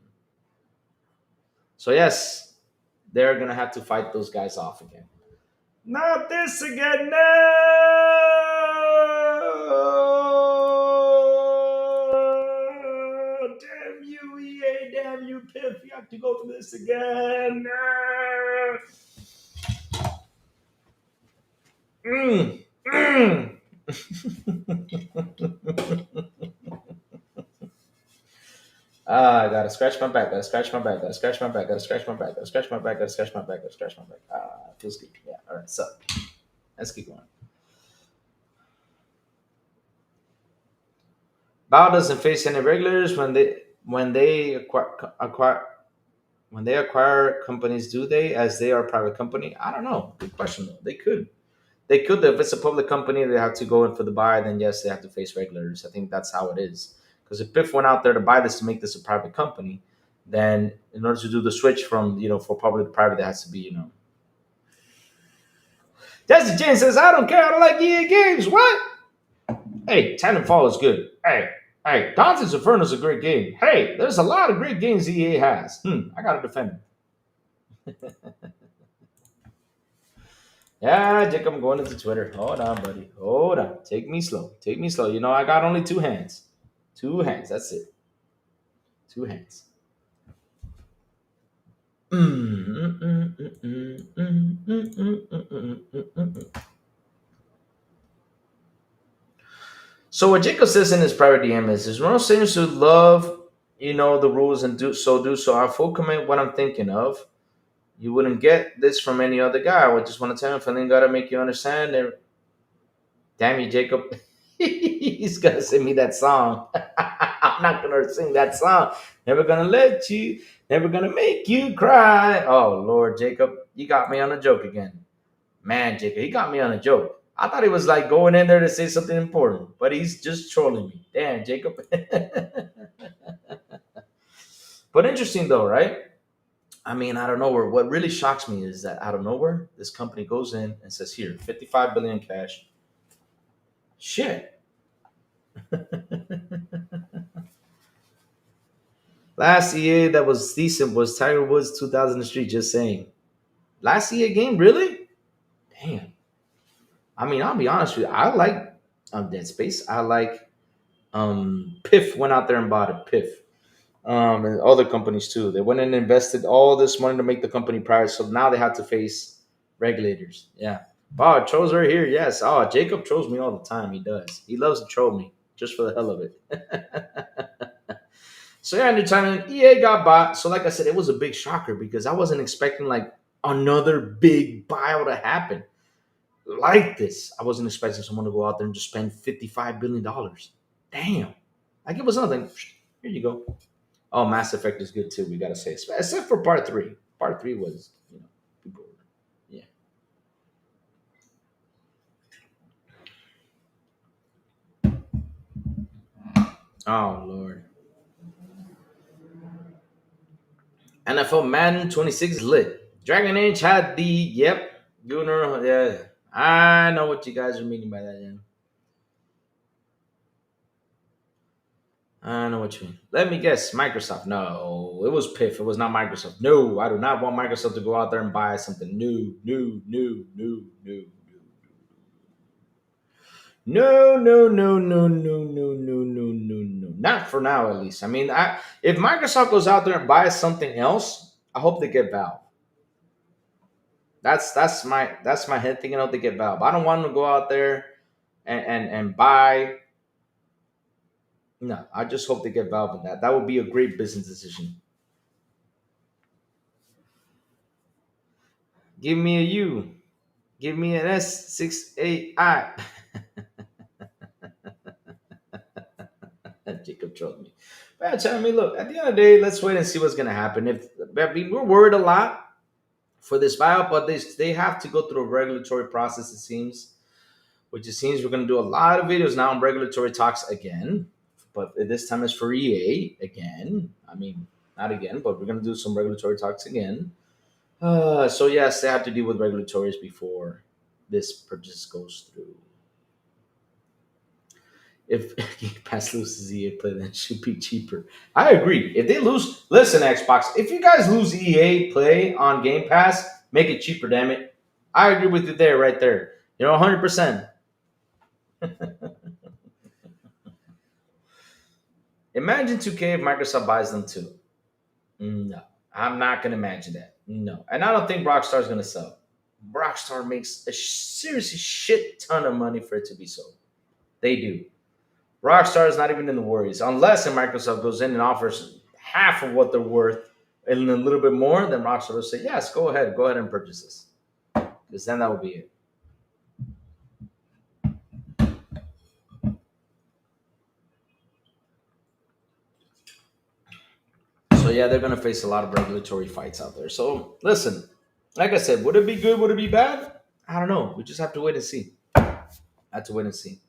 So, yes, they're going to have to fight those guys off again. Not this again, no! Damn you, EA, damn you, PIF, you have to go through this again. I gotta scratch my back, gotta scratch my back, gotta scratch my back, gotta scratch my back, gotta scratch my back, gotta scratch my back, gotta scratch my back. Feels good. Yeah, all right, so let's keep going. Bao doesn't face any regulators when they acquire when they acquire companies, do they? As they are a private company, I don't know. Good question though. They could. They could. If it's a public company, they have to go in for the buy. Then yes, they have to face regulators. I think that's how it is. Because if Piff went out there to buy this to make this a private company, then in order to do the switch from for public to private, there has to be Jesse Jane says, I don't care. I don't like EA games. What? Hey, Titanfall is good. Hey, Dante's Inferno is a great game. Hey, there's a lot of great games EA has. I gotta defend it. Yeah, Jacob, I'm going into Twitter. Hold on, buddy. Hold on. Take me slow. Take me slow. I got only two hands. Two hands. That's it. Two hands. So what Jacob says in his private DM is Ronald seems to love, the rules and do so. I full commit what I'm thinking of. You wouldn't get this from any other guy. I would just want to tell him, feeling gotta make you understand. Damn you, Jacob. He's gonna sing me that song. I'm not gonna sing that song. Never gonna let you, never gonna make you cry. Oh Lord, Jacob, you got me on a joke again. Man, Jacob, he got me on a joke. I thought he was like going in there to say something important, but he's just trolling me. Damn, Jacob. But interesting though, right? I mean, out of nowhere, what really shocks me is that out of nowhere, this company goes in and says, "Here, 55 billion cash." Shit. Last EA that was decent was Tiger Woods 2000 Street. Just saying. Last EA game, really? Damn. I mean, I'll be honest with you. I like Dead Space. I like Piff went out there and bought it. Piff. And other companies too. They went and invested all this money to make the company private. So now they have to face regulators. Yeah. Oh, trolls are here. Yes. Oh, Jacob trolls me all the time. He does. He loves to troll me just for the hell of it. So yeah, anytime EA got bought. So like I said, it was a big shocker because I wasn't expecting like another big buyout to happen like this. I wasn't expecting someone to go out there and just spend $55 billion. Damn. Like it was nothing. Here you go. Oh, Mass Effect is good too. We gotta say, except for Part Three. Part Three was, people. Yeah. Oh Lord. NFL Madden 26 is lit. Dragon Age had the Gunnar. Yeah, I know what you guys are meaning by that. Yeah, I know what you mean. Let me guess. Microsoft. No, it was Piff. It was not Microsoft. No, I do not want Microsoft to go out there and buy something new, new, new, new, new, new. No, no, no, no, no, no, no, no, no, no. Not for now, at least. I mean, if Microsoft goes out there and buys something else, I hope they get Valve. That's my head thinking. I hope they get Valve. I don't want them to go out there and buy. No, I just hope they get Valve in that. That would be a great business decision. Give me a U. Give me an S68I. Jacob trolled me. But tell me, look, at the end of the day, let's wait and see what's gonna happen. We're worried a lot for this buyout, but they have to go through a regulatory process, it seems. Which it seems we're gonna do a lot of videos now on regulatory talks again. But this time it's for EA again. I mean, not again, but we're gonna do some regulatory talks again. So yes, they have to deal with regulatories before this purchase goes through. If Game Pass loses EA Play, then it should be cheaper. I agree. If they lose, listen, Xbox, if you guys lose EA Play on Game Pass, make it cheaper, damn it. I agree with you there, right there. 100%. Imagine 2K if Microsoft buys them too. No, I'm not going to imagine that. No. And I don't think Rockstar's going to sell. Rockstar makes a seriously shit ton of money for it to be sold. They do. Rockstar is not even in the worries. Unless Microsoft goes in and offers half of what they're worth and a little bit more, then Rockstar will say, yes, go ahead and purchase this. Because then that will be it. So yeah, they're gonna face a lot of regulatory fights out there. So listen, like I said, would it be good? Would it be bad? I don't know. We just have to wait and see. Have to wait and see.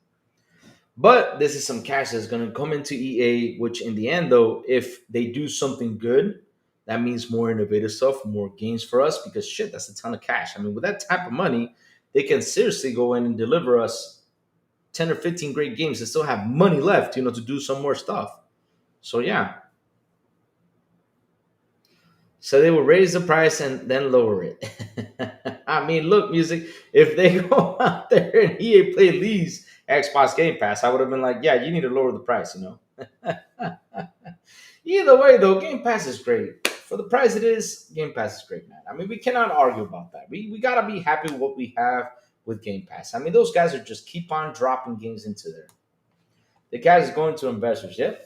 But this is some cash that's gonna come into EA, which in the end, though, if they do something good, that means more innovative stuff, more games for us. Because shit, that's a ton of cash. I mean, with that type of money, they can seriously go in and deliver us 10 or 15 great games and still have money left, to do some more stuff. So yeah, so they will raise the price and then lower it. I mean, look, music. If they go out there and EA Play leaves Xbox Game Pass, I would have been like, yeah, you need to lower the price. Either way, though, Game Pass is great. For the price it is, Game Pass is great, man. I mean, we cannot argue about that. We gotta be happy with what we have with Game Pass. I mean, those guys are just keep on dropping games into there. The guys going to investors, yeah.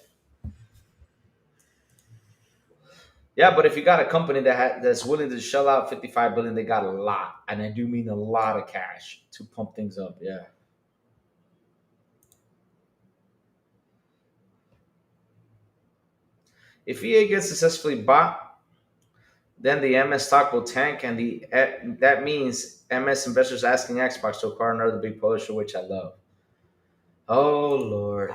Yeah, but if you got a company that's willing to shell out 55 billion, they got a lot, and I do mean a lot of cash to pump things up. Yeah. If EA gets successfully bought, then the MS stock will tank, and that means MS investors asking Xbox to acquire another big publisher, which I love. Oh Lord,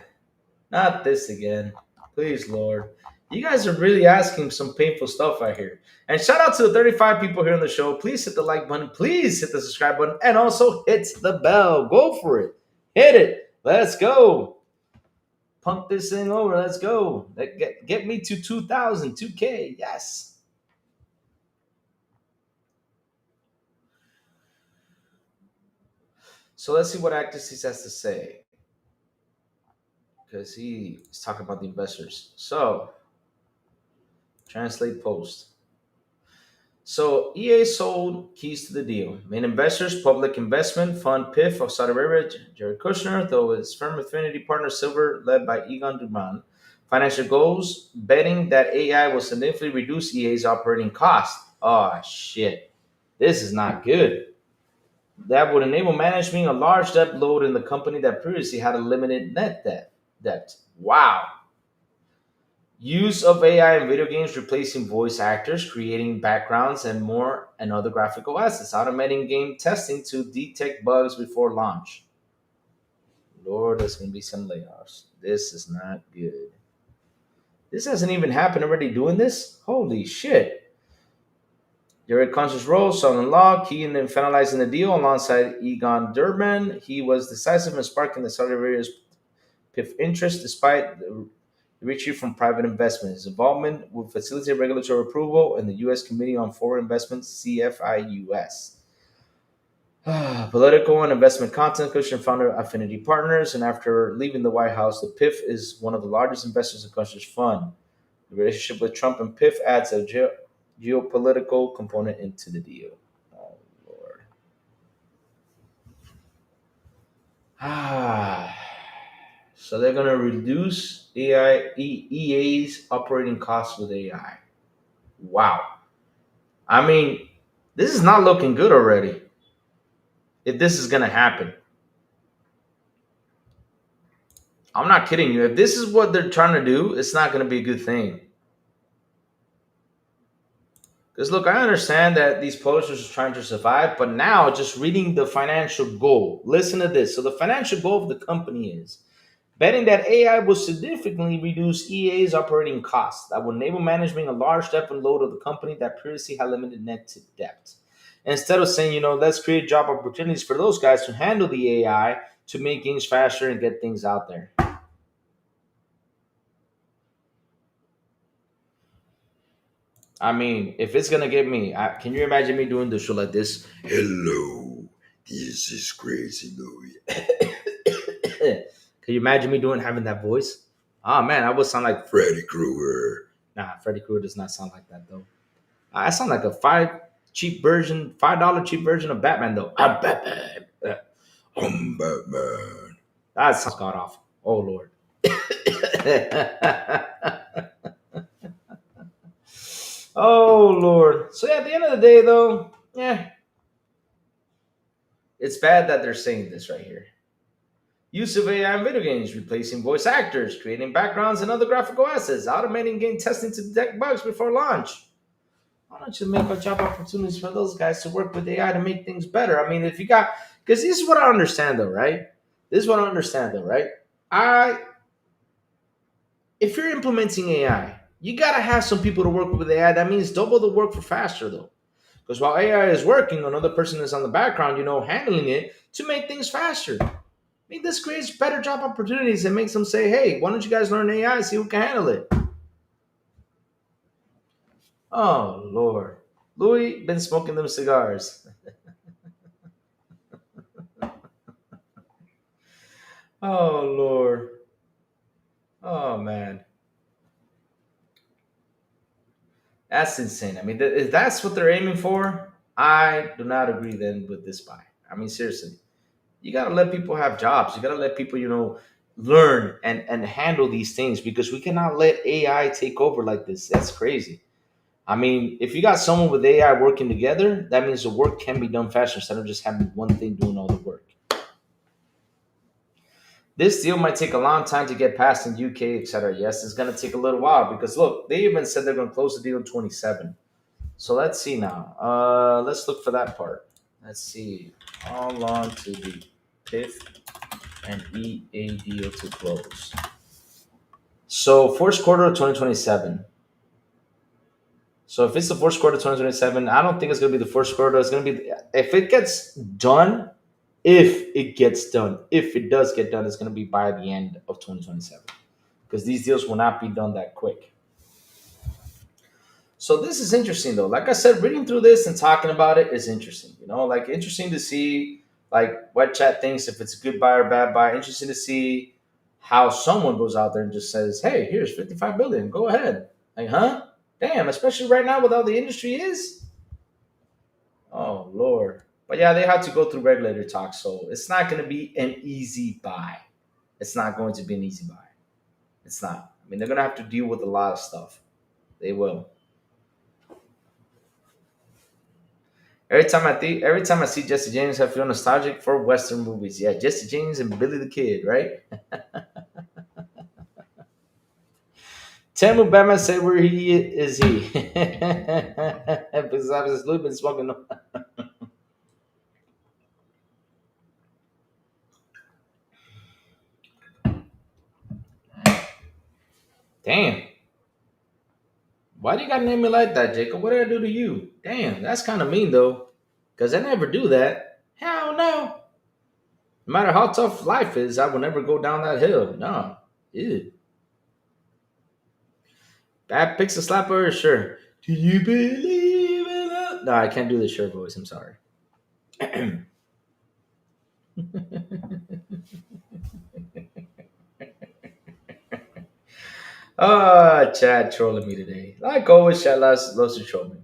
not this again, please, Lord. You guys are really asking some painful stuff right here. And shout out to the 35 people here on the show. Please hit the like button. Please hit the subscribe button. And also hit the bell. Go for it. Hit it. Let's go. Pump this thing over. Let's go. Get me to 2,000, 2K. Yes. So let's see what Actis has to say. Because he's talking about the investors. So, translate post. So EA sold keys to the deal. Main investors, Public Investment Fund PIF of Saudi Arabia, Jared Kushner, though his firm affinity partner Silver, led by Egon Duman. Financial goals, betting that AI will significantly reduce EA's operating cost. Oh shit. This is not good. That would enable managing a large debt load in the company that previously had a limited net debt. Wow. Use of AI in video games, replacing voice actors, creating backgrounds and more, and other graphical assets, automating game testing to detect bugs before launch. Lord, there's going to be some layoffs. This is not good. This hasn't even happened already doing this? Holy shit. Jared Conscious role, son in law, key in finalizing the deal alongside Egon Durban. He was decisive in sparking the Saudi Arabia's PIF interest despite the retreat from private investment. His involvement will facilitate regulatory approval in the U.S. Committee on Foreign Investment, CFIUS. Political and investment content, Kushner founder Affinity Partners, and after leaving the White House, the PIF is one of the largest investors in Kushner's fund. The relationship with Trump and PIF adds a geopolitical component into the deal. Oh, Lord. So they're going to reduce EA's operating costs with AI. Wow. I mean, this is not looking good already. If this is going to happen, I'm not kidding you. If this is what they're trying to do, it's not going to be a good thing. Because look, I understand that these publishers are trying to survive, but now just reading the financial goal, listen to this. So the financial goal of the company is betting that AI will significantly reduce EA's operating costs that will enable managing a large debt and load of the company that previously had limited net debt. Instead of saying, let's create job opportunities for those guys to handle the AI to make games faster and get things out there. I mean, if it's gonna get me, can you imagine me doing the show like this? Hello, this is Crazy Louie. Can you imagine me having that voice? Oh man, I would sound like Freddy Krueger. Nah, Freddy Krueger does not sound like that though. I sound like a $5 cheap version of Batman though. I'm Batman. I'm Batman. That sounds god awful. Oh Lord. Oh Lord. So yeah, at the end of the day though, yeah. It's bad that they're saying this right here. Use of AI in video games, replacing voice actors, creating backgrounds and other graphical assets, automating game testing to detect bugs before launch. Why don't you make a job opportunities for those guys to work with AI to make things better? I mean, if you got, because this is what I understand though, right? This is what I understand though, right? I, if you're implementing AI, you gotta have some people to work with AI. That means double the work for faster though. Because while AI is working, another person is on the background, handling it to make things faster. I mean, this creates better job opportunities and makes them say, hey, why don't you guys learn AI and see who can handle it? Oh, Lord. Louis been smoking them cigars. Oh, Lord. Oh, man. That's insane. I mean, if that's what they're aiming for, I do not agree then with this buy. I mean, seriously. You got to let people have jobs. You got to let people, learn and handle these things because we cannot let AI take over like this. That's crazy. I mean, if you got someone with AI working together, that means the work can be done faster instead of just having one thing doing all the work. This deal might take a long time to get passed in UK, etc. Yes, it's going to take a little while because look, they even said they're going to close the deal in 27. So let's see now. Let's look for that part. Let's see. How long to the PIF and EA deal to close? So first quarter of 2027. So if it's the first quarter of 2027, I don't think it's going to be the first quarter. It's going to be if it gets done. If it does get done, it's going to be by the end of 2027 because these deals will not be done that quick. So this is interesting though. Like I said, reading through this and talking about it is interesting. Like interesting to see like what chat thinks if it's a good buy or bad buy. Interesting to see how someone goes out there and just says, "Hey, here's 55 billion. Go ahead." Like, huh? Damn, especially right now with how the industry is. Oh Lord. But yeah, they have to go through regulator talks, so it's not going to be an easy buy. It's not going to be an easy buy. It's not. I mean, they're going to have to deal with a lot of stuff. They will. Every time I see Jesse James, I feel nostalgic for Western movies. Yeah, Jesse James and Billy the Kid, right? Tell me, Batman said where he is he? Because I've just been smoking. Damn. Why do you gotta name me like that, Jacob? What did I do to you? Damn, that's kind of mean though. Because I never do that. Hell no. No matter how tough life is, I will never go down that hill. No. Ew. Bad picks a slapper, sure. Do you believe in it? No, I can't do the sure voice. I'm sorry. Chad trolling me today. Like always, Chad loves to troll me.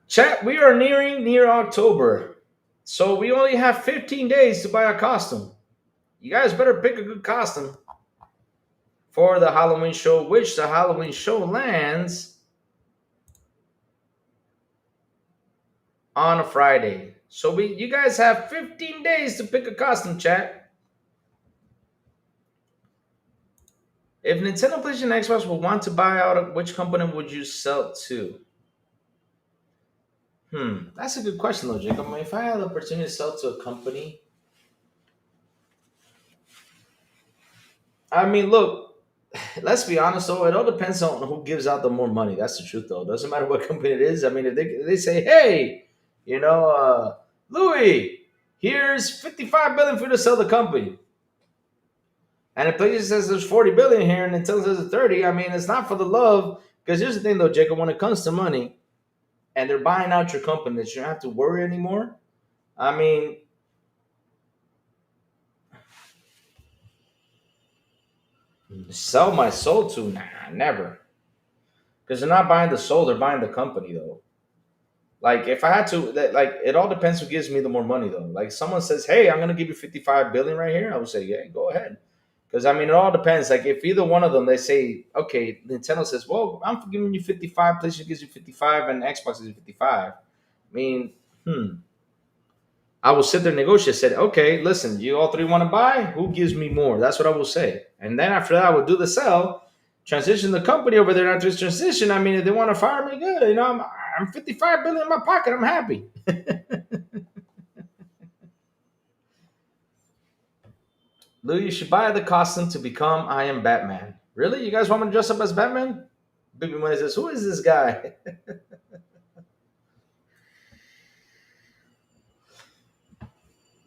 Chat, we are near October. So we only have 15 days to buy a costume. You guys better pick a good costume for the Halloween show, which the Halloween show lands on a Friday. So you guys have 15 days to pick a costume, chat. If Nintendo, PlayStation, and Xbox will want to buy out, which company would you sell to? That's a good question, though, Jacob. I mean, if I had the opportunity to sell to a company, I mean, look, let's be honest, though. It all depends on who gives out the more money. That's the truth, though. Doesn't matter what company it is. I mean, if they say, "Hey, Louis, here's 55 billion for you to sell the company," and if PlayStation says there's 40 billion here, and Nintendo says it's 30, I mean, it's not for the love. Because here's the thing, though, Jacob. When it comes to money, and they're buying out your company, that you don't have to worry anymore. I mean, sell my soul to? Nah, never. Because they're not buying the soul; they're buying the company, though. Like if I had to, like it all depends who gives me the more money, though. Like someone says, "Hey, I'm gonna give you 55 billion right here," I would say, "Yeah, go ahead." Because I mean, it all depends. Like if either one of them, they say, "Okay," Nintendo says, "Well, I'm giving you 55," PlayStation gives you 55, and Xbox gives you 55. I mean, I will sit there and negotiate. Said, okay, listen, you all three want to buy? Who gives me more? That's what I will say. And then after that, I would do the sell, transition the company over there. Not just transition. I mean, if they want to fire me, good. You know, I'm 55 billion in my pocket. I'm happy. Lou, you should buy the costume to become I am Batman. Really? You guys want me to dress up as Batman? Baby Money says, who is this guy?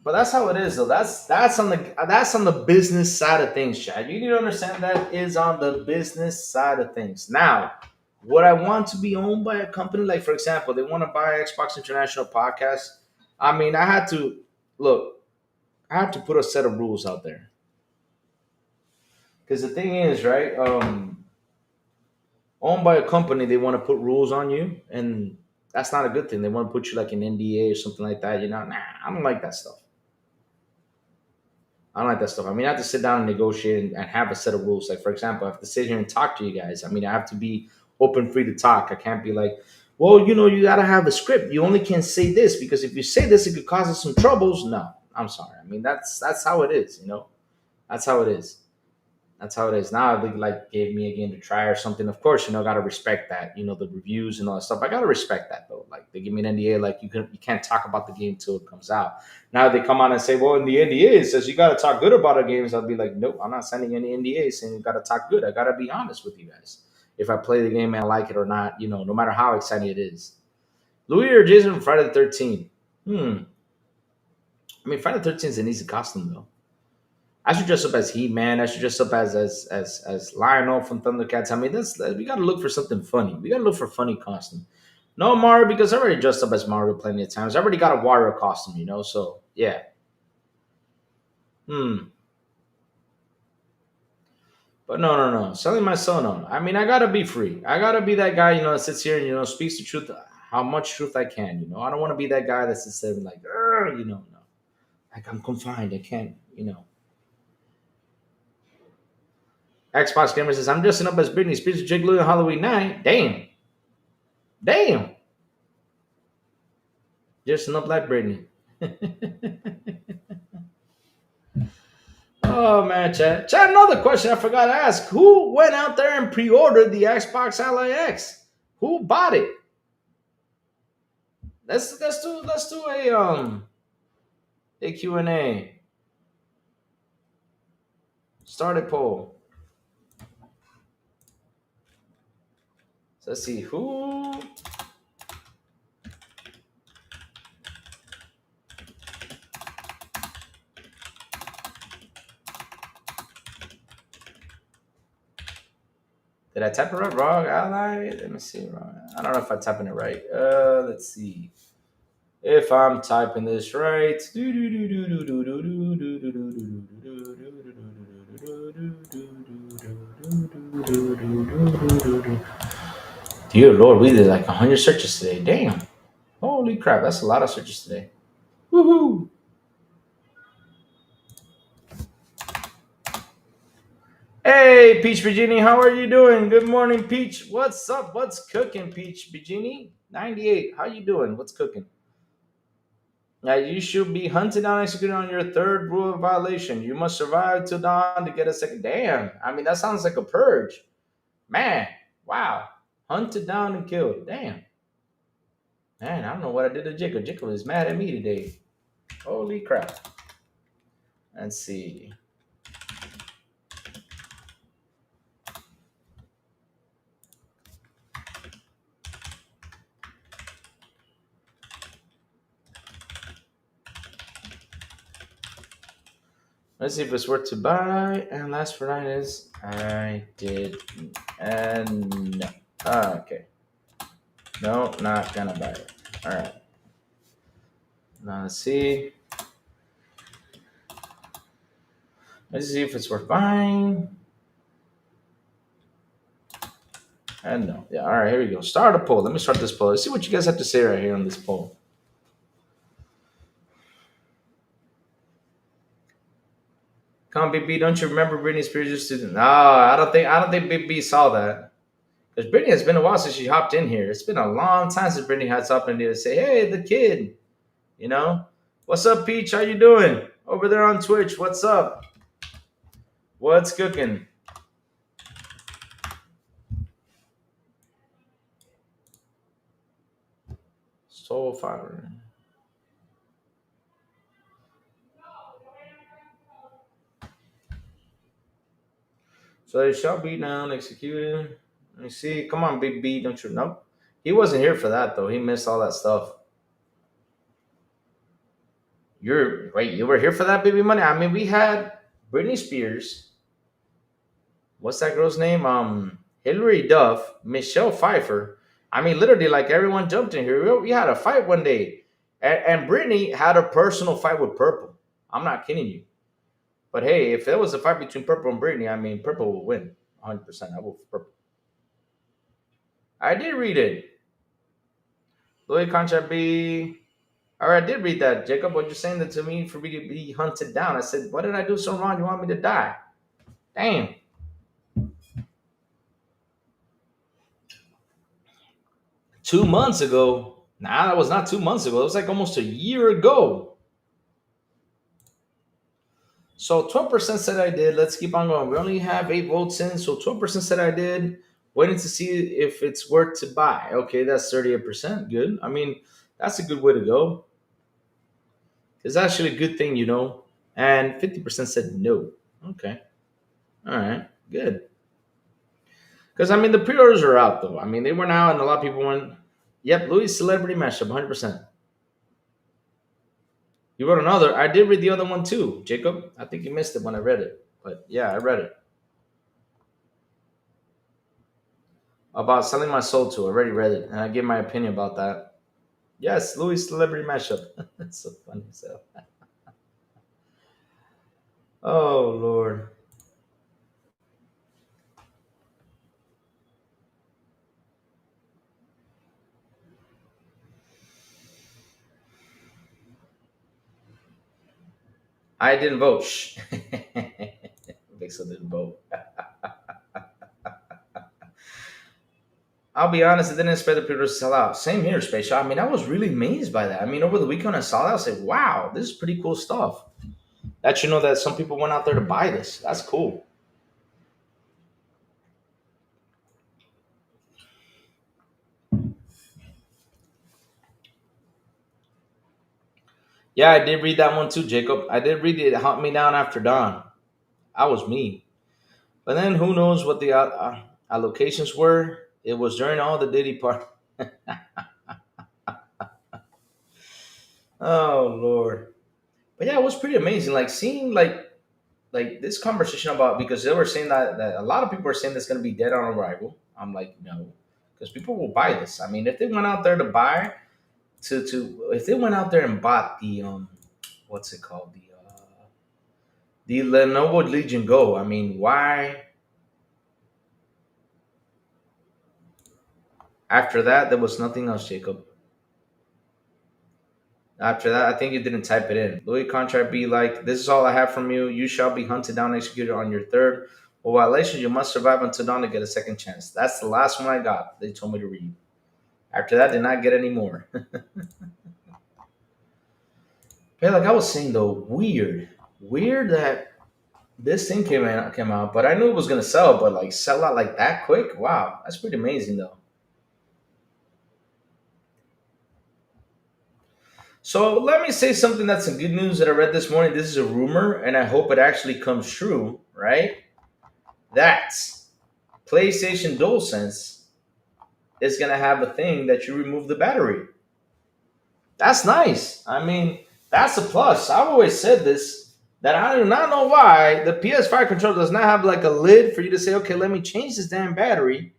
But that's how it is, though. That's on the business side of things, Chad. You need to understand that is on the business side of things. Now, would I want to be owned by a company like, for example, they want to buy Xbox International Podcast? I mean, I had to look. I had to put a set of rules out there because the thing is, right? Owned by a company, they want to put rules on you, and that's not a good thing. They want to put you like an NDA or something like that. You know, nah, I don't like that stuff. I don't like that stuff. I mean, I have to sit down and negotiate and have a set of rules. Like, for example, I have to sit here and talk to you guys. I mean, I have to be open, free to talk. I can't be like, well, you know, you got to have a script. You only can say this because if you say this, it could cause us some troubles. No, I'm sorry. I mean, that's how it is. You know, that's how it is. That's how it is. Now they like gave me a game to try or something. Of course, you know, gotta respect that. You know, the reviews and all that stuff. I gotta respect that though. Like they give me an NDA, like you can't talk about the game till it comes out. Now they come on and say, well, in the NDA it says you gotta talk good about our games. I'll be like, nope, I'm not sending any NDA saying you gotta talk good. I gotta be honest with you guys. If I play the game and I like it or not, you know, no matter how exciting it is. Louis or Jason from Friday the 13th. I mean, Friday the 13th is an easy costume though. I should dress up as He-Man. I should dress up as Lionel from Thundercats. I mean, we got to look for something funny. We got to look for funny costume. No Mario because I already dressed up as Mario plenty of times. I already got a Wario costume, you know. So yeah. But no. Selling my soul, no. I mean, I gotta be free. I gotta be that guy, you know, that sits here and you know speaks the truth, how much truth I can. You know, I don't want to be that guy that sits there and like, you know, no, like I'm confined. I can't, you know. Xbox Gamer says, I'm dressing up as Britney Spears, Jake Louie on Halloween night. Damn. Damn. Dressing up like Britney. Oh, man, Chad. Chad, another question I forgot to ask. Who went out there and pre-ordered the Xbox Ally X? Who bought it? Let's do a Q&A. Start a poll. So let's see who. Did I type it right? ROG Ally? Let me see. I don't know if I'm typing it right. Let's see. If I'm typing this right. Dear Lord, we did like 100 searches today. Damn. Holy crap, that's a lot of searches today. Woohoo! Hey, Peach Virginie, how are you doing? Good morning, Peach. What's up? What's cooking, Peach Virginie? 98. How you doing? What's cooking? Now, you should be hunted down, executed on your third rule of violation. You must survive till dawn to get a second. Damn. I mean, that sounds like a purge. Man, wow. Hunted down and killed. Damn. Man, I don't know what I did to Jacob. Jacob is mad at me today. Holy crap. Let's see. Let's see if it's worth to buy. And last for nine is I did. And no. Okay. No, not gonna buy it. All right. Now let's see. Let's see if it's worth buying. And no. Yeah, all right, here we go. Start a poll. Let me start this poll. Let's see what you guys have to say right here on this poll. Come on, BB, don't you remember Britney Spears used to? No, I don't think BB saw that. Because Britney has been a while since she hopped in here. It's been a long time since Britney has hopped in here to say, hey, the kid. You know? What's up, Peach? How you doing? Over there on Twitch, what's up? What's cooking? Soul Fire. So they shall be now executed. Let me see. Come on, Big B. Don't you know? He wasn't here for that though. He missed all that stuff. You're wait, you were here for that, baby money? I mean, we had Britney Spears. What's that girl's name? Hillary Duff, Michelle Pfeiffer. I mean, literally, like everyone jumped in here. We had a fight one day, and Britney had a personal fight with Purple. I'm not kidding you. But hey, if there was a fight between Purple and Britney, I mean, Purple will win 100%. I will for Purple. I did read it. Lloyd Concha B. All right, I did read that, Jacob. What you're saying that to me for me to be hunted down? I said, what did I do so wrong? You want me to die? Damn. 2 months ago. Nah, that was not 2 months ago. It was like almost a year ago. So 12% said I did. Let's keep on going. We only have 8 votes in, so 12% said I did. Waiting to see if it's worth to buy. Okay, that's 38%. Good. I mean, that's a good way to go. It's actually a good thing, you know. And 50% said no. Okay. All right. Good. Because I mean, the pre-orders are out though. I mean, they went out, and a lot of people went. Yep, Louis Celebrity Mashup, 100%. You wrote another. I did read the other one too, Jacob. I think you missed it when I read it, but yeah, I read it about selling my soul to. I already read it, and I gave my opinion about that. Yes, Louis Celebrity Mashup. That's so funny. So, oh Lord, I didn't vote. Shh. Vixel didn't vote. I'll be honest, I didn't expect the pre-orders to sell out. Same here, Space Shot. I mean, I was really amazed by that. I mean, over the weekend I saw that, I said, wow, this is pretty cool stuff. That you know that some people went out there to buy this. That's cool. Yeah, I did read that one too, Jacob. I did read it. Hunt Me Down After Dawn. I was me. But then who knows what the allocations were? It was during all the Diddy part. Oh Lord. But yeah, it was pretty amazing. Like seeing like this conversation about because they were saying that a lot of people are saying it's gonna be dead on arrival. I'm like, no. Because people will buy this. I mean, if they went out there to buy to if they went out there and bought the what's it called? The Lenovo Legion Go. I mean, why after that there was nothing else, Jacob. After that, I think you didn't type it in. Louis contract be like, this is all I have from you. You shall be hunted down and executed on your third. Well, violation, you must survive until dawn to get a second chance. That's the last one I got. They told me to read. After that, did not get any more. But like I was saying though, weird that this thing came out. But I knew it was gonna sell. But like sell out like that quick, wow, that's pretty amazing though. So let me say something that's some good news that I read this morning. This is a rumor, and I hope it actually comes true. Right? That PlayStation DualSense is gonna have a thing that you remove the battery. That's nice. I mean, that's a plus. I've always said this that I do not know why the PS5 controller does not have like a lid for you to say, okay, let me change this damn battery.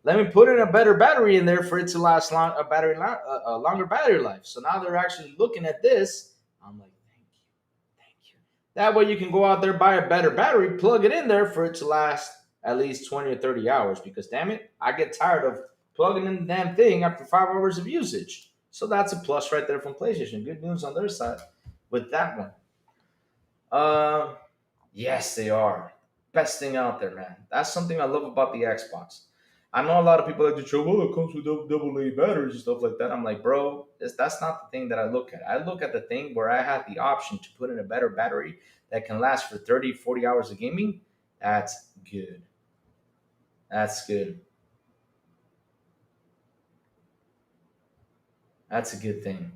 Let me put in a better battery in there for it to last a longer battery life. So now they're actually looking at this. I'm like, thank you. That way you can go out there buy a better battery, plug it in there for it to last at least 20 or 30 hours. Because damn it, I get tired of plugging in the damn thing after 5 hours of usage. So that's a plus right there from PlayStation. Good news on their side with that one. Uh, yes, they are. Best thing out there, man. That's something I love about the Xbox. I know a lot of people like to show, well, it comes with double A batteries and stuff like that. I'm like, bro, that's not the thing that I look at. I look at the thing where I have the option to put in a better battery that can last for 30, 40 hours of gaming. That's good. That's good. That's a good thing.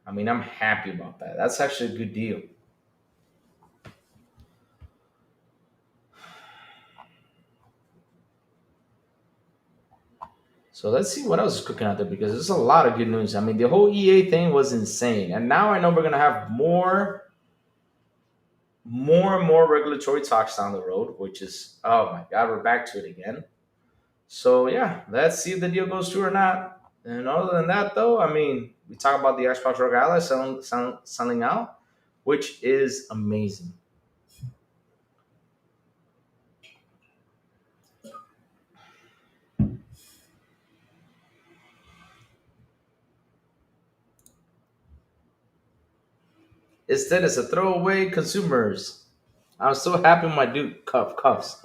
I mean, I'm happy about that. That's actually a good deal. So let's see what else is cooking out there because there's a lot of good news. I mean, the whole EA thing was insane, and now I know we're gonna have more and more regulatory talks down the road, which is oh my god, we're back to it again. So yeah, let's see if the deal goes through or not. And other than that, though, I mean, we talk about the Xbox ROG Ally selling out, which is amazing. Instead, it's a throwaway consumers. I'm so happy my dude cuffs.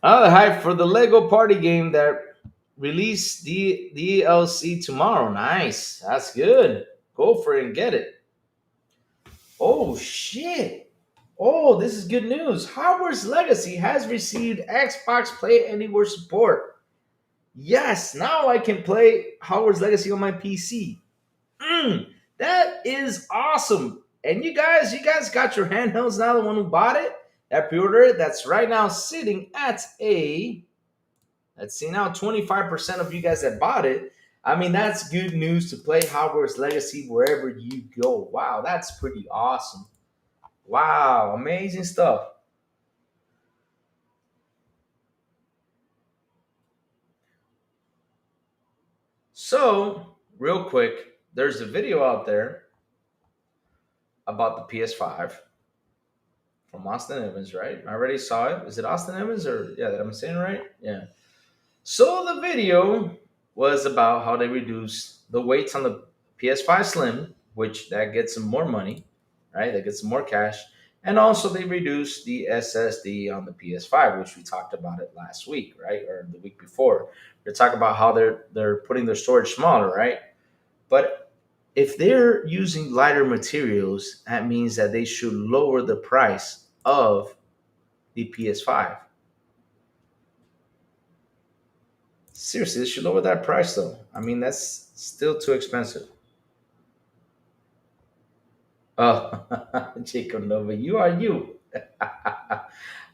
Another hype for the Lego Party game that released the DLC tomorrow. Nice. That's good. Go for it and get it. Oh, shit. Oh, this is good news. Hogwarts Legacy has received Xbox Play Anywhere support. Yes, now I can play Hogwarts Legacy on my PC. That is awesome. And you guys got your handhelds now, the one who bought it, that pre-order it, that's right now sitting at a let's see now, 25% of you guys that bought it. I mean, that's good news to play Hogwarts Legacy wherever you go. Wow, that's pretty awesome. Wow, amazing stuff. So, real quick, there's a video out there about the PS5 from Austin Evans, right? I already saw it. Is it Austin Evans or yeah, that I'm saying right? Yeah. So the video was about how they reduce the weights on the PS5 Slim, which that gets them more money, right? That gets them more cash. And also they reduced the SSD on the PS5, which we talked about it last week, right? Or the week before. They're talking about how they're putting their storage smaller, right? But if they're using lighter materials, that means that they should lower the price of the PS5. Seriously, they should lower that price though. I mean, that's still too expensive. Oh, Jacob Nova, you are you.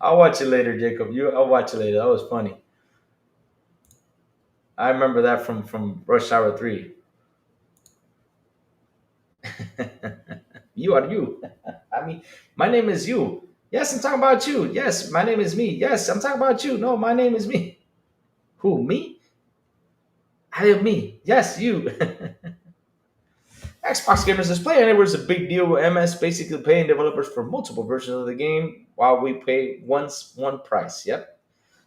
I'll watch it later, Jacob. I'll watch it later. That was funny. I remember that from Rush Hour 3. You are you. I mean, my name is you. Yes, I'm talking about you. Yes, my name is me. Yes, I'm talking about you. No, my name is me. Who, me? I am me. Yes, you. Xbox Gamers Display Anywhere is a big deal with MS basically paying developers for multiple versions of the game while we pay once one price. Yep.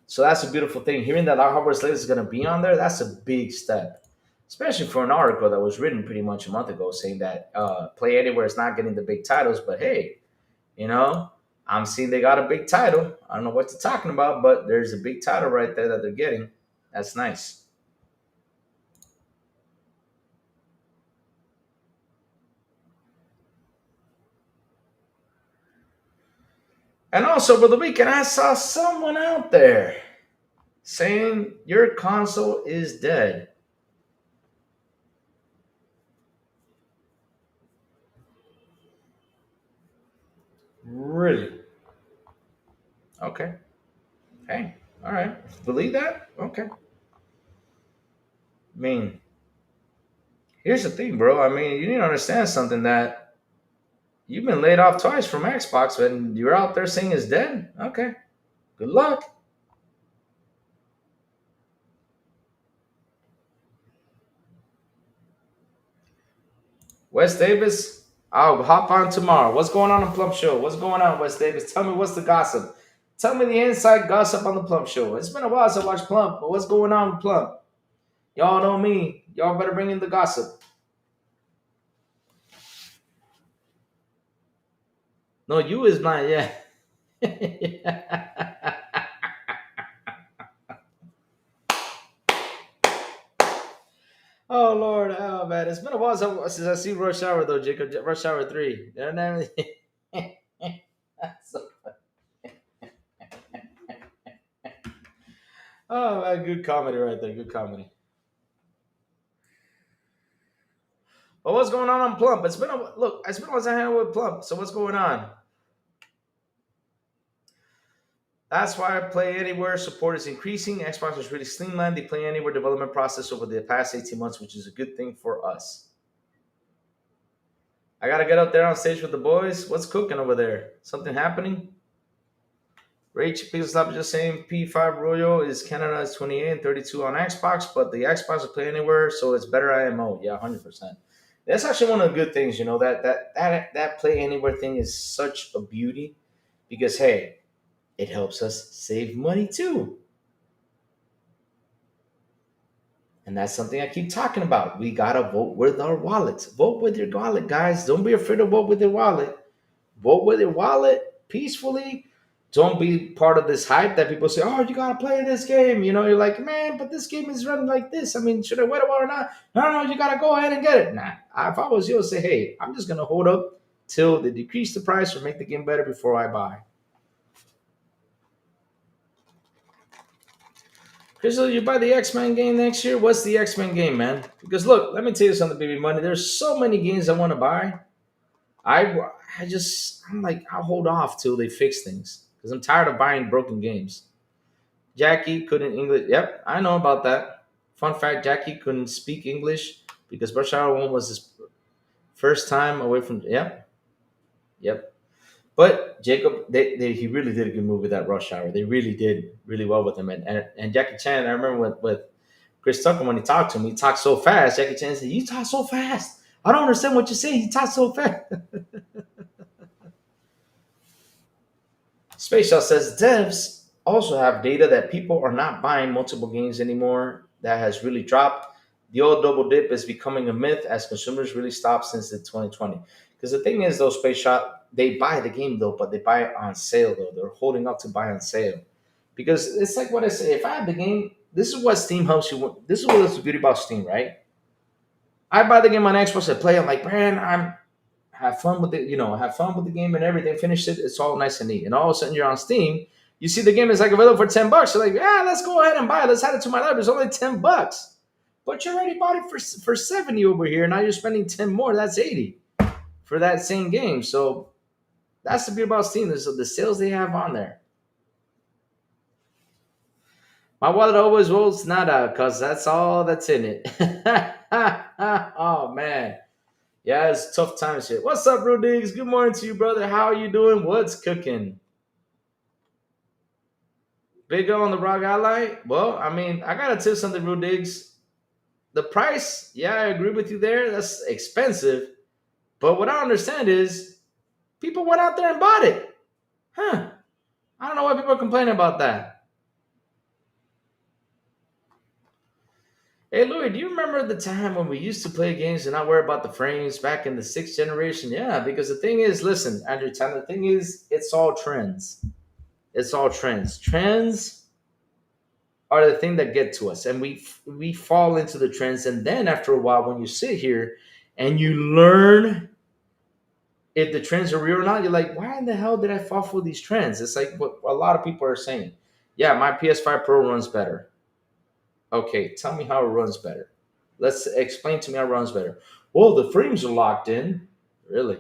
So that's a beautiful thing. Hearing that Hogwarts Legacy is going to be on there, that's a big step, especially for an article that was written pretty much a month ago saying that Play Anywhere is not getting the big titles. But hey, you know, I'm seeing they got a big title. I don't know what they're talking about, but there's a big title right there that they're getting. That's nice. And also, over the weekend, I saw someone out there saying your console is dead. Really? Okay. Hey, all right. Believe that? Okay. I mean, here's the thing, bro. I mean, you need to understand something that you've been laid off twice from Xbox, and you're out there saying it's dead. Okay. Good luck. Wes Davis, I'll hop on tomorrow. What's going on Plump Show? What's going on, Wes Davis? Tell me what's the gossip. Tell me the inside gossip on the Plump Show. It's been a while since I watched Plump, but what's going on with Plump? Y'all know me. Y'all better bring in the gossip. No, you is mine, yeah. Oh Lord, oh man, it's been a while since I see Rush Hour though, Jacob. Rush Hour 3. You know what I mean? So- oh man, good comedy right there. Good comedy. But what's going on Plump? It's been a look. It's been a while since I hang out with Plump. So what's going on? That's why Play Anywhere support is increasing. Xbox is really streamlined the Play Anywhere development process over the past 18 months, which is a good thing for us. I gotta get up there on stage with the boys. What's cooking over there? Something happening? Rage People Stop just saying P5 Royal is Canada is 28 and 32 on Xbox, but the Xbox will play anywhere, so it's better IMO. Yeah, 100%. That's actually one of the good things, that play anywhere thing is such a beauty because hey, it helps us save money too. And that's something I keep talking about. We gotta vote with our wallets. Vote with your wallet, guys. Don't be afraid to vote with your wallet. Vote with your wallet peacefully. Don't be part of this hype that people say, oh, you gotta play this game. You're like, man, but this game is running like this. I mean, should I wait a while or not? No, no, you gotta go ahead and get it. Nah, if I was you, I'd say, hey, I'm just gonna hold up till they decrease the price or make the game better before I buy. Crystal, you buy the X-Men game next year? What's the X-Men game, man? Because look, let me tell you something, baby money. There's so many games I want to buy. I I'm like, I'll hold off till they fix things because I'm tired of buying broken games. Jackie couldn't English. Yep, I know about that. Fun fact: Jackie couldn't speak English because Rush Hour One was his first time away from. Yep, yep. But Jacob, he really did a good move with that Rush Hour. They really did really well with him. And Jackie Chan, I remember with Chris Tucker when he talked to him, he talked so fast. Jackie Chan said, "You talk so fast. I don't understand what you say. You talk so fast." Space Shot says devs also have data that people are not buying multiple games anymore. That has really dropped. The old double dip is becoming a myth as consumers really stopped since the 2020. Because the thing is, though, Space Shot, they buy the game though, but they buy it on sale though. They're holding up to buy on sale. Because it's like what I say. If I have the game, this is what Steam helps you. This is what's the beauty about Steam, right? I buy the game on Xbox, I play. I'm like, man, I'm have fun with it, have fun with the game and everything, finish it, it's all nice and neat. And all of a sudden you're on Steam, you see the game is like available for $10. You're like, yeah, let's go ahead and buy it. Let's add it to my library. It's only $10. But you already bought it for 70 over here. Now you're spending 10 more. That's 80 for that same game. So that's the beauty about Steam. There's the sales they have on there. My wallet always rolls nada because that's all that's in it. Oh man. Yeah, it's tough times here. What's up, Rudigs? Good morning to you, brother. How are you doing? What's cooking? Big O on the ROG Ally? Well, I mean, I gotta tell you something, Rudigs. The price, yeah, I agree with you there. That's expensive. But what I understand is people went out there and bought it. Huh. I don't know why people are complaining about that. Hey, Louis, do you remember the time when we used to play games and not worry about the frames back in the sixth generation? Yeah, because the thing is, listen, Andrew, Tan, the thing is, it's all trends. It's all trends. Trends are the thing that get to us, and we fall into the trends. And then after a while, when you sit here and you learn if the trends are real or not, you're like, why in the hell did I fall for these trends? It's like what a lot of people are saying. Yeah, my PS5 Pro runs better. Okay, tell me how it runs better. Let's explain to me how it runs better. Well, the frames are locked in. Really?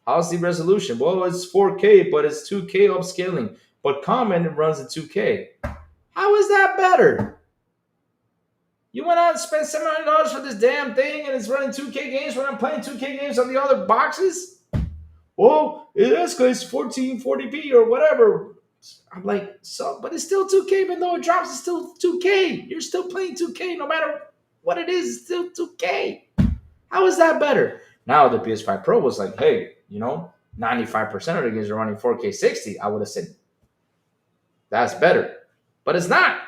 How's the resolution? Well, it's 4K, but it's 2K upscaling. But common, it runs at 2K. How is that better? You went out and spent $700 for this damn thing and it's running 2K games when I'm playing 2K games on the other boxes? Oh, it escalates 1440p or whatever. I'm like, so, but it's still 2K, even though it drops, it's still 2K. You're still playing 2K no matter what it is, it's still 2K. How is that better? Now the PS5 Pro was like, hey, 95% of the games are running 4K 60. I would have said, that's better. But it's not.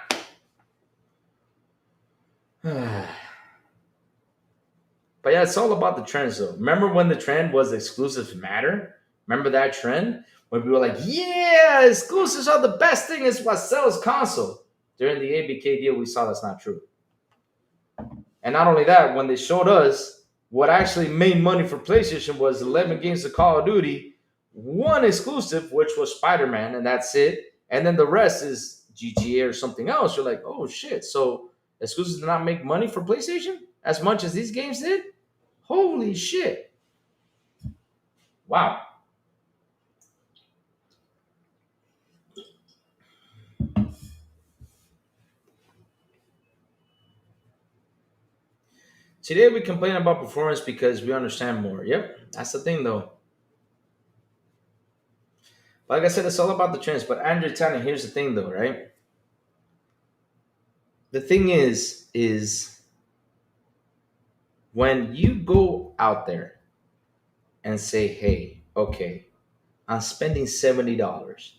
But yeah, it's all about the trends though. Remember when the trend was exclusive matter? Remember that trend when we were like, "Yeah, exclusives are the best thing. It's what sells console." During the ABK deal, we saw that's not true. And not only that, when they showed us what actually made money for PlayStation was 11 games of Call of Duty, one exclusive, which was Spider Man, and that's it. And then the rest is GTA or something else. You're like, oh shit. So exclusives did not make money for PlayStation as much as these games did? Holy shit. Wow. Today we complain about performance because we understand more. Yep, that's the thing though. Like I said, it's all about the trends. But Andrew Tanner, here's the thing though, right? The thing is when you go out there and say, hey, okay, I'm spending $70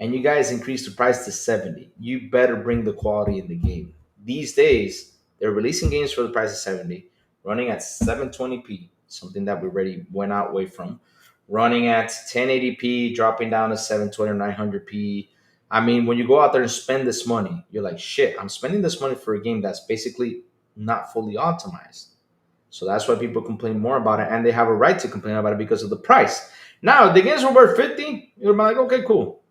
and you guys increase the price to 70, you better bring the quality in the game. These days, they're releasing games for the price of 70, running at 720p, something that we already went out way from, running at 1080p, dropping down to 720 or 900p. I mean, when you go out there and spend this money, you're like, shit, I'm spending this money for a game that's basically not fully optimized. So that's why people complain more about it, and they have a right to complain about it because of the price. Now, if the games were worth 50, you're like, okay, cool.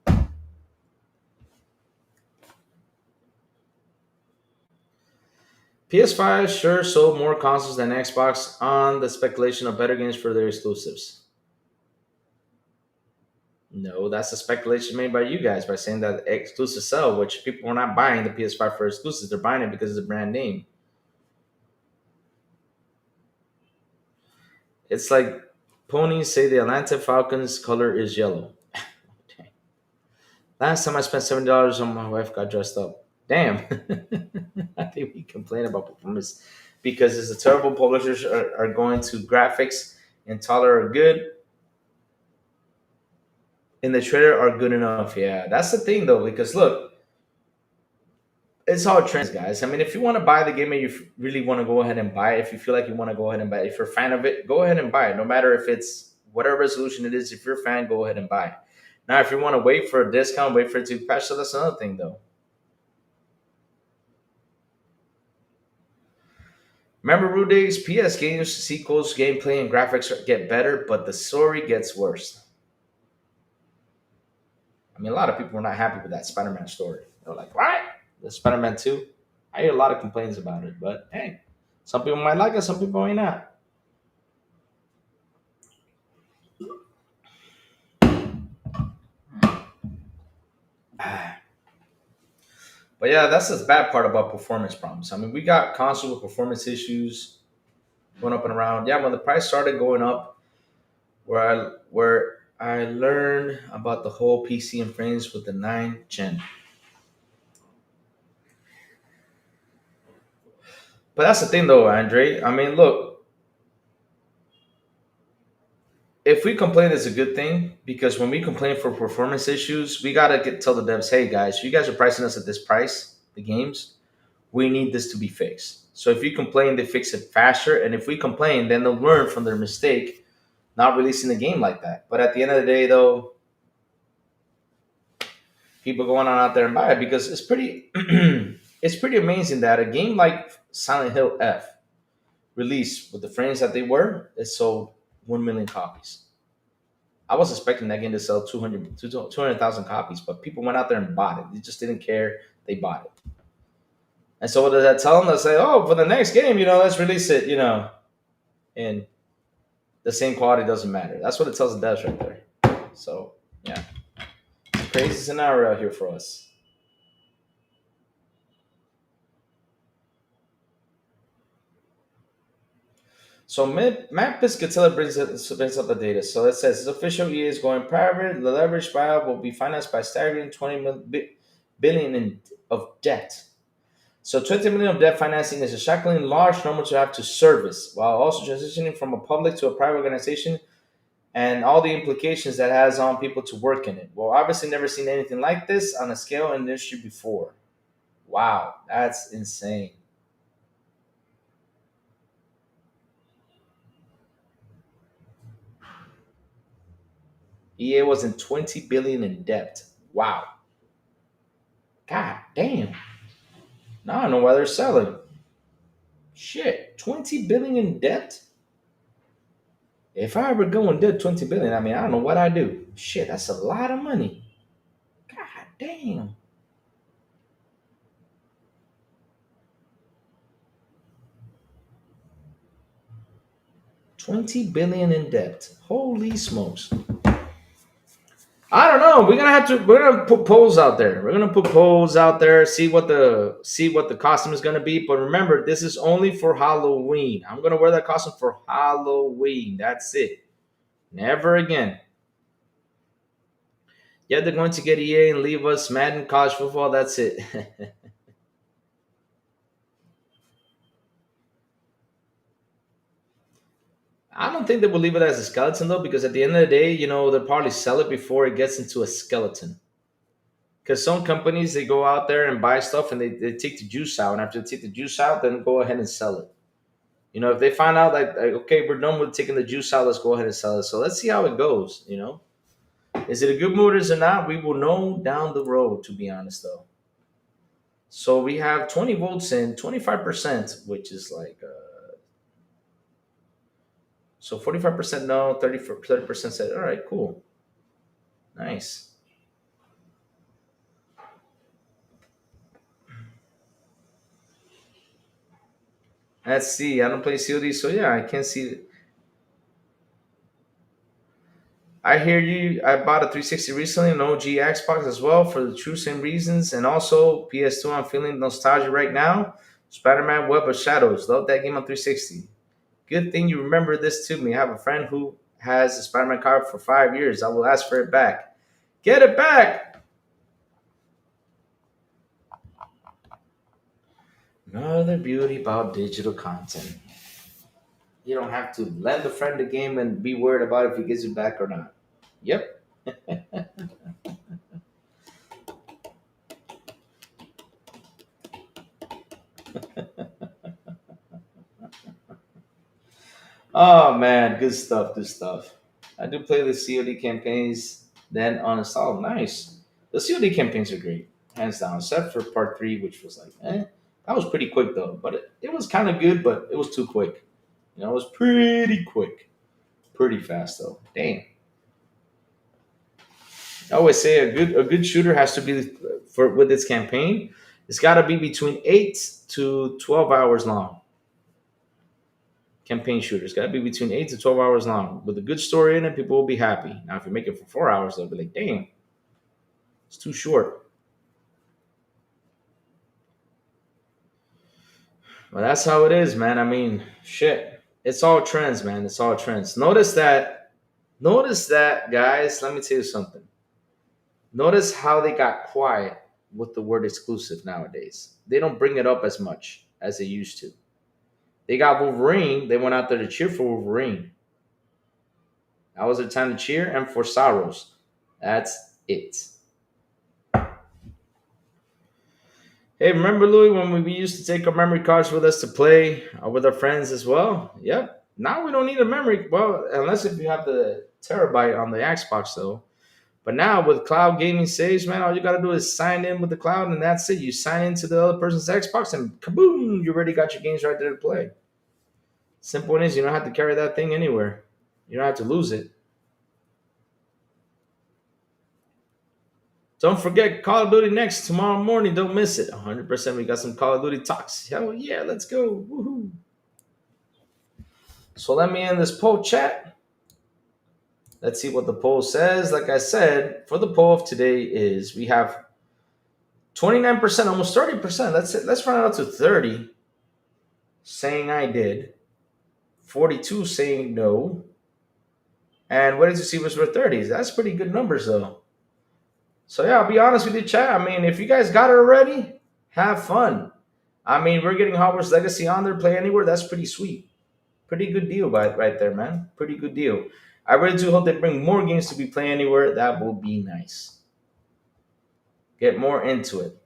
PS5 sure sold more consoles than Xbox on the speculation of better games for their exclusives. No, that's a speculation made by you guys by saying that exclusives sell, which people are not buying the PS5 for exclusives. They're buying it because it's a brand name. It's like ponies say the Atlanta Falcons color is yellow. Last time I spent $70 on my wife got dressed up. Damn. I think we complain about performance because it's a terrible publishers are going to graphics and taller are good and the trailer are good enough. Yeah, that's the thing though, because look, it's all trends, guys. I mean, if you want to buy the game and you really want to go ahead and buy it, if you feel like you want to go ahead and buy it, if you're a fan of it, go ahead and buy it. No matter if it's whatever resolution it is, if you're a fan, go ahead and buy it. Now, if you want to wait for a discount, wait for it to patch, so that's another thing though. Remember Rude Days? PS games, sequels, gameplay, and graphics get better, but the story gets worse. I mean, a lot of people were not happy with that Spider Man story. They're like, what? The Spider Man 2? I hear a lot of complaints about it, but hey, some people might like it, some people might not. But yeah, that's the bad part about performance problems. I mean, we got console with performance issues going up and around. Yeah, when the price started going up, where I learned about the whole PC and frames with the 9 gen. But that's the thing though, Andre. I mean, look, if we complain, it's a good thing because when we complain for performance issues, we gotta tell the devs, hey guys, you guys are pricing us at this price, the games, we need this to be fixed. So if you complain, they fix it faster, and if we complain, then they'll learn from their mistake, not releasing the game like that. But at the end of the day, though, people going on out there and buy it because it's pretty, it's pretty amazing that a game like Silent Hill F released with the frames that they were, it sold 1 million copies. I was expecting that game to sell 200,000 copies, but people went out there and bought it. They just didn't care. They bought it. And so what does that tell them? They'll say, oh, for the next game, let's release it, and the same quality doesn't matter. That's what it tells the devs right there. So, yeah, it's a crazy scenario out here for us. So Matt Piscatella brings up the data. So it says it's official. EA is going private. The leverage buyout will be financed by staggering 20 billion of debt. So 20 million of debt financing is a shockingly large number to have to service, while also transitioning from a public to a private organization, and all the implications that has on people to work in it. Well, obviously, never seen anything like this on a scale in the industry before. Wow, that's insane. EA was in 20 billion in debt. Wow. God damn. Now I know why they're selling. Shit, 20 billion in debt? If I ever go and did 20 billion, I mean, I don't know what I do. Shit, that's a lot of money. God damn. 20 billion in debt. Holy smokes. I don't know. We're gonna put polls out there. We're gonna put polls out there, see what the costume is gonna be. But remember, this is only for Halloween. I'm gonna wear that costume for Halloween. That's it. Never again. Yeah, they're going to get EA and leave us Madden college football. That's it. I don't think they will leave it as a skeleton though, because at the end of the day, they'll probably sell it before it gets into a skeleton. Because some companies they go out there and buy stuff and they take the juice out, and after they take the juice out, then go ahead and sell it. If they find out like, okay, we're done with taking the juice out, let's go ahead and sell it. So let's see how it goes. Is it a good move or not? We will know down the road. To be honest, though. So we have 20 votes in 25%, which is like so 45% no, 30% said all right, cool, nice. Let's see. I don't play COD, so yeah, I can't see. I hear you. I bought a 360 recently, an OG Xbox as well for the true same reasons. And also PS2, I'm feeling nostalgia right now. Spider Man Web of Shadows. Love that game on 360. Good thing you remember this to me. I have a friend who has a Spider Man card for 5 years. I will ask for it back. Get it back! Another beauty about digital content. You don't have to lend a friend the game and be worried about if he gets it back or not. Yep. Oh man, good stuff, good stuff. I do play the COD campaigns, then uninstall. Nice. The COD campaigns are great, hands down, except for part three, which was like, that was pretty quick though. But it was kind of good, but it was too quick. It was pretty quick, pretty fast though. Damn. I always say a good shooter has to be for with its campaign. It's got to be between 8 to 12 hours long. Campaign shooters got to be between 8 to 12 hours long with a good story in it. People will be happy. Now, if you make it for 4 hours, they'll be like, "Damn, it's too short." Well, that's how it is, man. I mean, shit. It's all trends, man. It's all trends. Notice that. Notice that, guys. Let me tell you something. Notice how they got quiet with the word exclusive nowadays. They don't bring it up as much as they used to. They got Wolverine. They went out there to cheer for Wolverine. That was their time to cheer, and for Saros. That's it. Hey, remember Louis when we used to take our memory cards with us to play with our friends as well? Yep. Now we don't need a memory. Well, unless if you have the terabyte on the Xbox though. But now with cloud gaming saves, man, all you gotta do is sign in with the cloud, and that's it. You sign into the other person's Xbox, and kaboom, you already got your games right there to play. Simple one is you don't have to carry that thing anywhere. You don't have to lose it. Don't forget Call of Duty next tomorrow morning. Don't miss it. 100%. We got some Call of Duty talks. Hell yeah, let's go. Woohoo. So let me end this poll chat. Let's see what the poll says. Like I said, for the poll of today is we have 29%, almost 30%. Let's run it out to 30 saying I did. 42 saying no. And waiting to see what's for 30s. That's pretty good numbers though. So yeah, I'll be honest with you, chat. I mean, if you guys got it already, have fun. I mean, we're getting Hogwarts Legacy on there, play anywhere. That's pretty sweet. Pretty good deal right there, man. Pretty good deal. I really do hope they bring more games to be play anywhere. That will be nice. Get more into it.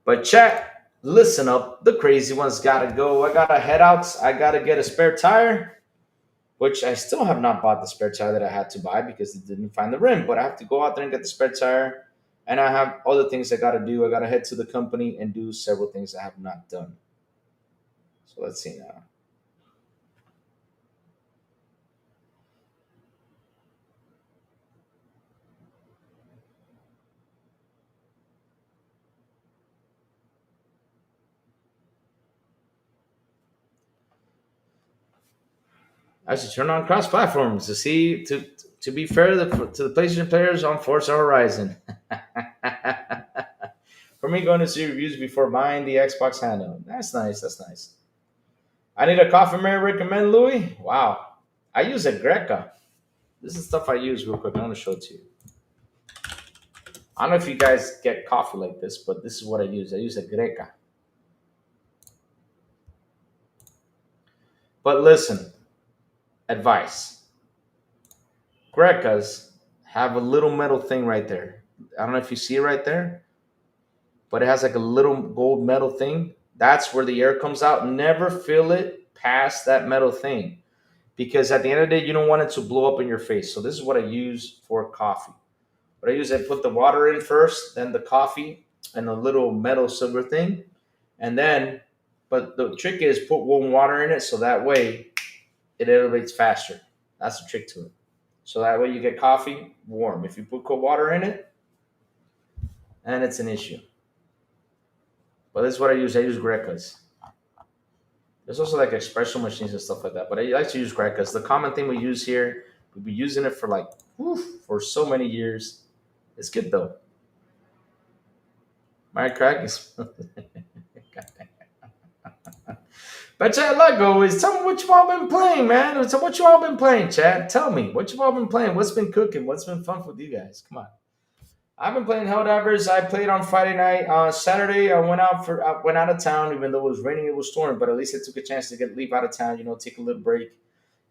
But chat, listen up. The crazy ones gotta go. I gotta head out. I gotta get a spare tire. which I still have not bought the spare tire that I had to buy because it didn't find the rim. But I have to go out there and get the spare tire. And I have other things I got to do. I got to head to the company and do several things I have not done. So let's see now. I should turn on cross platforms to see to be fair to the PlayStation players on Forza Horizon. For me, going to see reviews before buying the Xbox handle. That's nice. That's nice. I need a coffee Mary recommend, Louis. Wow. I use a Greca. This is stuff I use real quick. I want to show it to you. I don't know if you guys get coffee like this, but this is what I use. I use a Greca. But listen, advice. Grecas have a little metal thing right there. I don't know if you see it right there, but it has like a little gold metal thing. That's where the air comes out. Never fill it past that metal thing because at the end of the day, you don't want it to blow up in your face. So this is what I use for coffee. What I use, I put the water in first, then the coffee and the little metal silver thing, and then. But the trick is put warm water in it so that way it elevates faster. That's the trick to it. So that way you get coffee warm. If you put cold water in it, and it's an issue. But this is what I use. I use Grecas. There's also like espresso machines and stuff like that. But I like to use Grecas. The common thing we use here, we've been using it for like for so many years. It's good though. My crack is. But Chad, like always, tell me what you all been playing, man. So what you all been playing, Chad? Tell me what you all been playing. What's been cooking? What's been fun with you guys? Come on. I've been playing Helldivers. I played on Friday night. Saturday, I went out of town, even though it was raining, it was storming. But at least I took a chance to leave out of town. Take a little break,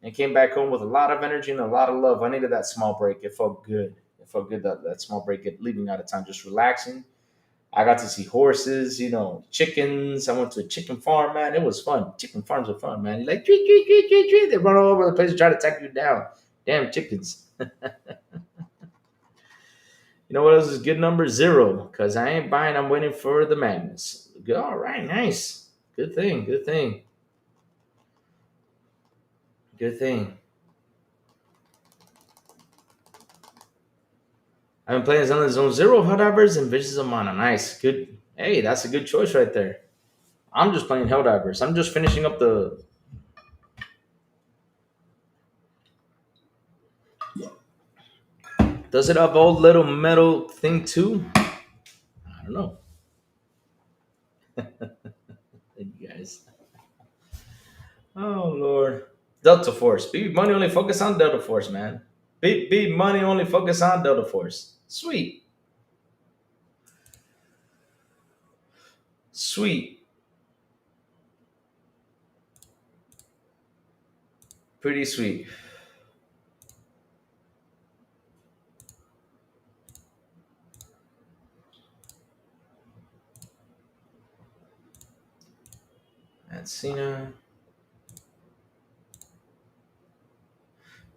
and came back home with a lot of energy and a lot of love. I needed that small break. It felt good. It felt good that small break, leaving out of town, just relaxing. I got to see horses, chickens. I went to a chicken farm, man. It was fun. Chicken farms are fun, man. You like treat, treat, treat, treat, treat. They run all over the place and try to take you down. Damn chickens. You know what else is good number? Zero. Because I ain't buying, I'm waiting for the Magnus. All right, nice. Good thing, good thing. Good thing. I've been playing Zelda Zone Zero, Helldivers, and Visions of Mana. Nice. Good. Hey, that's a good choice right there. I'm just playing Helldivers. I'm just finishing up the. Does it have old little metal thing too? I don't know. You guys. Oh Lord. Delta Force. Big money only focus on Delta Force, man. Big money only focus on Delta Force. Sweet. Sweet. Pretty sweet. And Cena.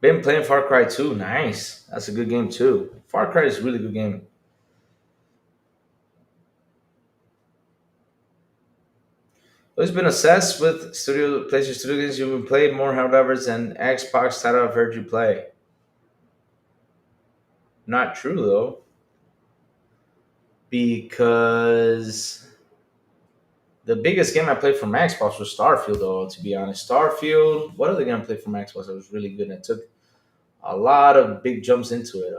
Been playing Far Cry 2. Nice. That's a good game too. Far Cry is a really good game. Who's been assessed with PlayStation Studio games you've been played more Helldivers than Xbox title I've heard you play? Not true though, because the biggest game I played from Xbox was Starfield. Though, to be honest, Starfield. What other game I played from Xbox that was really good? And I took a lot of big jumps into it.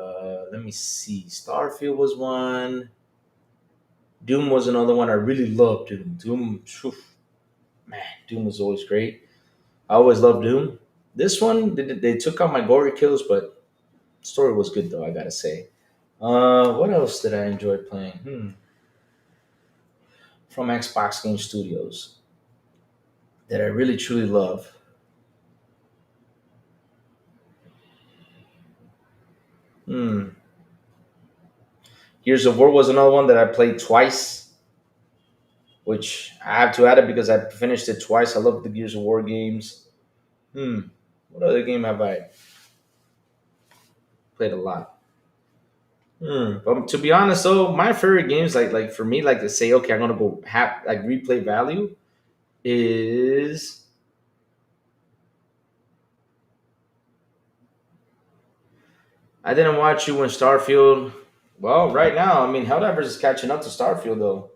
Let me see. Starfield was one. Doom was another one. I really loved Doom. Doom, phew, man, Doom was always great. I always loved Doom. This one, they took out my gory kills, but story was good though. I gotta say. What else did I enjoy playing? From Xbox Game Studios that I really truly love. Hmm. Gears of War was another one that I played twice, which I have to add it because I finished it twice. I love the Gears of War games. Hmm. What other game have I played a lot? But to be honest, though, my favorite games, like for me, like to say, okay, I'm gonna go have like replay value is I didn't watch you when Starfield. Well, right now, I mean, Helldivers is catching up to Starfield, though.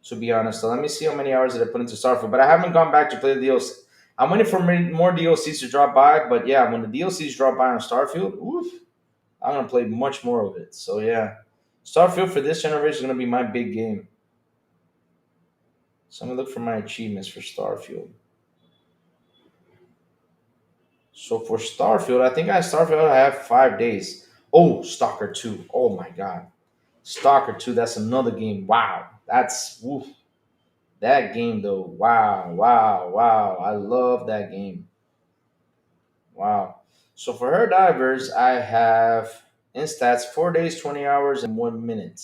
To be honest, so let me see how many hours did I put into Starfield. But I haven't gone back to play the DLC. I'm waiting for more DLCs to drop by. But yeah, when the DLCs drop by on Starfield, oof, I'm gonna play much more of it. So yeah, Starfield for this generation is gonna be my big game. So I'm gonna look for my achievements for Starfield. So for Starfield, I think I have 5 days. Oh, Stalker 2. Oh my god. Stalker 2, that's another game. Wow. That's woof. That game though. Wow, wow, wow. I love that game. Wow. So for her divers, I have in stats 4 days, 20 hours, and 1 minute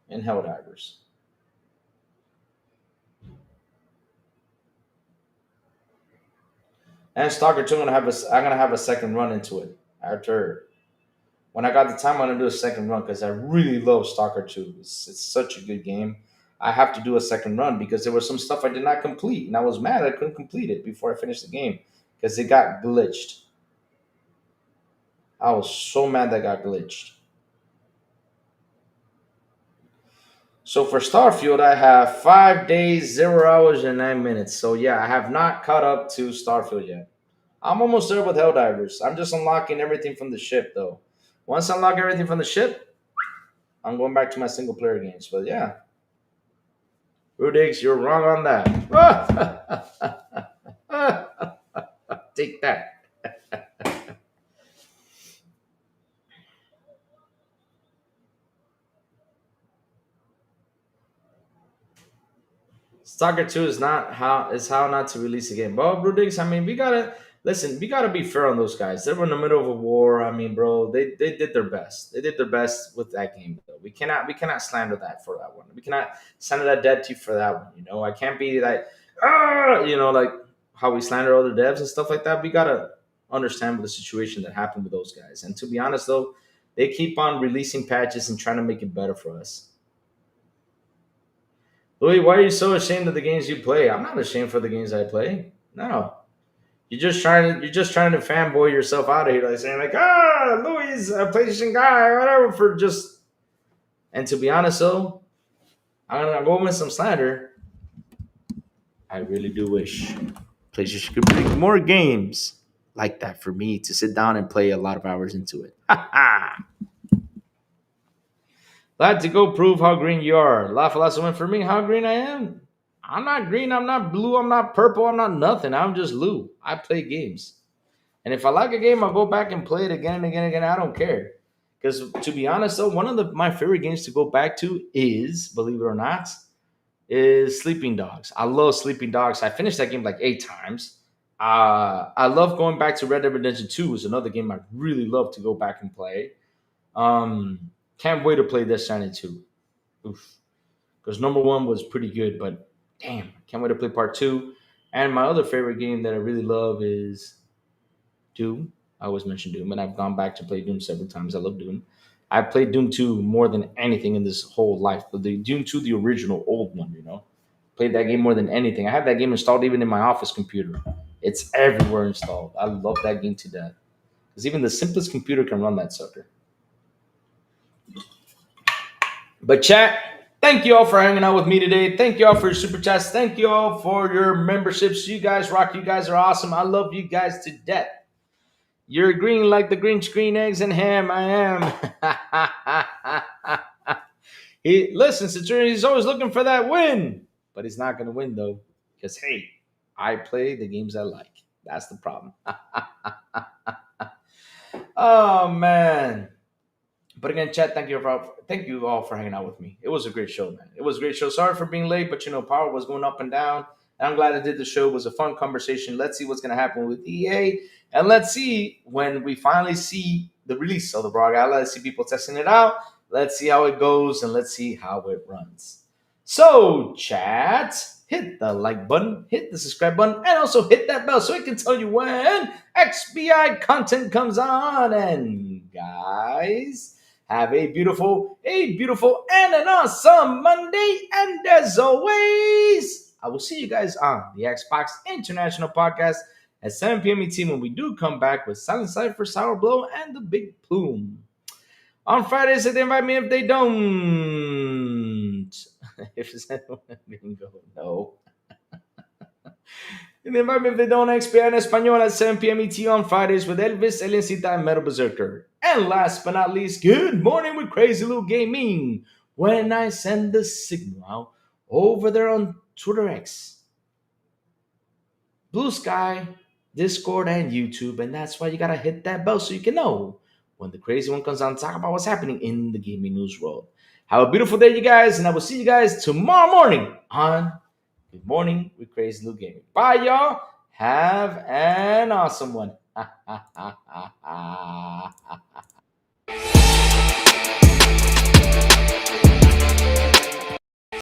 in hell divers. And Stalker 2, I'm gonna have a second run into it after when I got the time. I'm gonna do a second run because I really love Stalker 2. It's such a good game. I have to do a second run because there was some stuff I did not complete, and I was mad I couldn't complete it before I finished the game because it got glitched. I was so mad that got glitched. So for Starfield, I have 5 days, 0 hours, and 9 minutes. So yeah, I have not caught up to Starfield yet. I'm almost there with Helldivers. I'm just unlocking everything from the ship though. Once I unlock everything from the ship, I'm going back to my single player games. But yeah, Rudix, you're wrong on that. Take that. Stalker 2 is how not to release a game. Well, Rudix, I mean, we gotta listen, we gotta be fair on those guys. They were in the middle of a war. I mean, bro, they did their best. They did their best with that game though. We cannot slander that for that one. We cannot slander that dev team for that one. I can't be like, like how we slander other devs and stuff like that. We gotta understand the situation that happened with those guys. And to be honest though, they keep on releasing patches and trying to make it better for us. Louis, why are you so ashamed of the games you play? I'm not ashamed for the games I play. No. You're just trying to fanboy yourself out of here, like saying like, Louis is a PlayStation guy, or whatever, for just and to be honest though, I'm gonna go with some slander. I really do wish PlayStation could bring more games like that for me to sit down and play a lot of hours into it. Glad to go prove how green you are. La Philosopher for me, how green I am. I'm not green, I'm not blue, I'm not purple, I'm not nothing. I'm just Lou. I play games. And if I like a game, I'll go back and play it again and again and again. I don't care. Because to be honest, though, one of my favorite games to go back to is, believe it or not, is Sleeping Dogs. I love Sleeping Dogs. I finished that game like 8 times. I love going back to Red Dead Redemption 2 is another game I really love to go back and play. Can't wait to play Death Stranding 2. Because number one was pretty good, but damn, can't wait to play part two. And my other favorite game that I really love is Doom. I always mention Doom, and I've gone back to play Doom several times. I love Doom. I played Doom 2 more than anything in this whole life. But the Doom 2, the original old one. Played that game more than anything. I have that game installed even in my office computer. It's everywhere installed. I love that game to death. Because even the simplest computer can run that sucker. But chat, thank you all for hanging out with me today. Thank you all for your super chats. Thank you all for your memberships. You guys rock. You guys are awesome. I love you guys to death. You're green like the green screen, eggs, and ham. I am. Listen, Saturn, he's always looking for that win. But he's not going to win, though. Because, hey, I play the games I like. That's the problem. Oh, man. But again, chat, thank you all for hanging out with me. It was a great show, man. It was a great show. Sorry for being late, but power was going up and down. And I'm glad I did the show. It was a fun conversation. Let's see what's going to happen with EA. And let's see when we finally see the release of the broadcast. Let's see people testing it out. Let's see how it goes, and let's see how it runs. So, chat, hit the like button, hit the subscribe button, and also hit that bell so I can tell you when XBI content comes on. And guys, have a beautiful, and an awesome Monday. And as always, I will see you guys on the Xbox International Podcast at 7 p.m. ET when we do come back with Silent Cypher, Sour Blow, and the Big Plume. On Fridays, they invite me if they don't. If it's anyone bingo, no. And they invite me if they don't XP en Español at 7 p.m. ET on Fridays with Elvis, Eliencita, and Metal Berserker. And last but not least, good morning with Crazy Little Gaming when I send the signal out over there on Twitter X, Blue Sky, Discord, and YouTube. And that's why you gotta hit that bell so you can know when the crazy one comes on to talk about what's happening in the gaming news world. Have a beautiful day, you guys, and I will see you guys tomorrow morning on Good Morning with Crazy Little Gaming. Bye, y'all. Have an awesome one.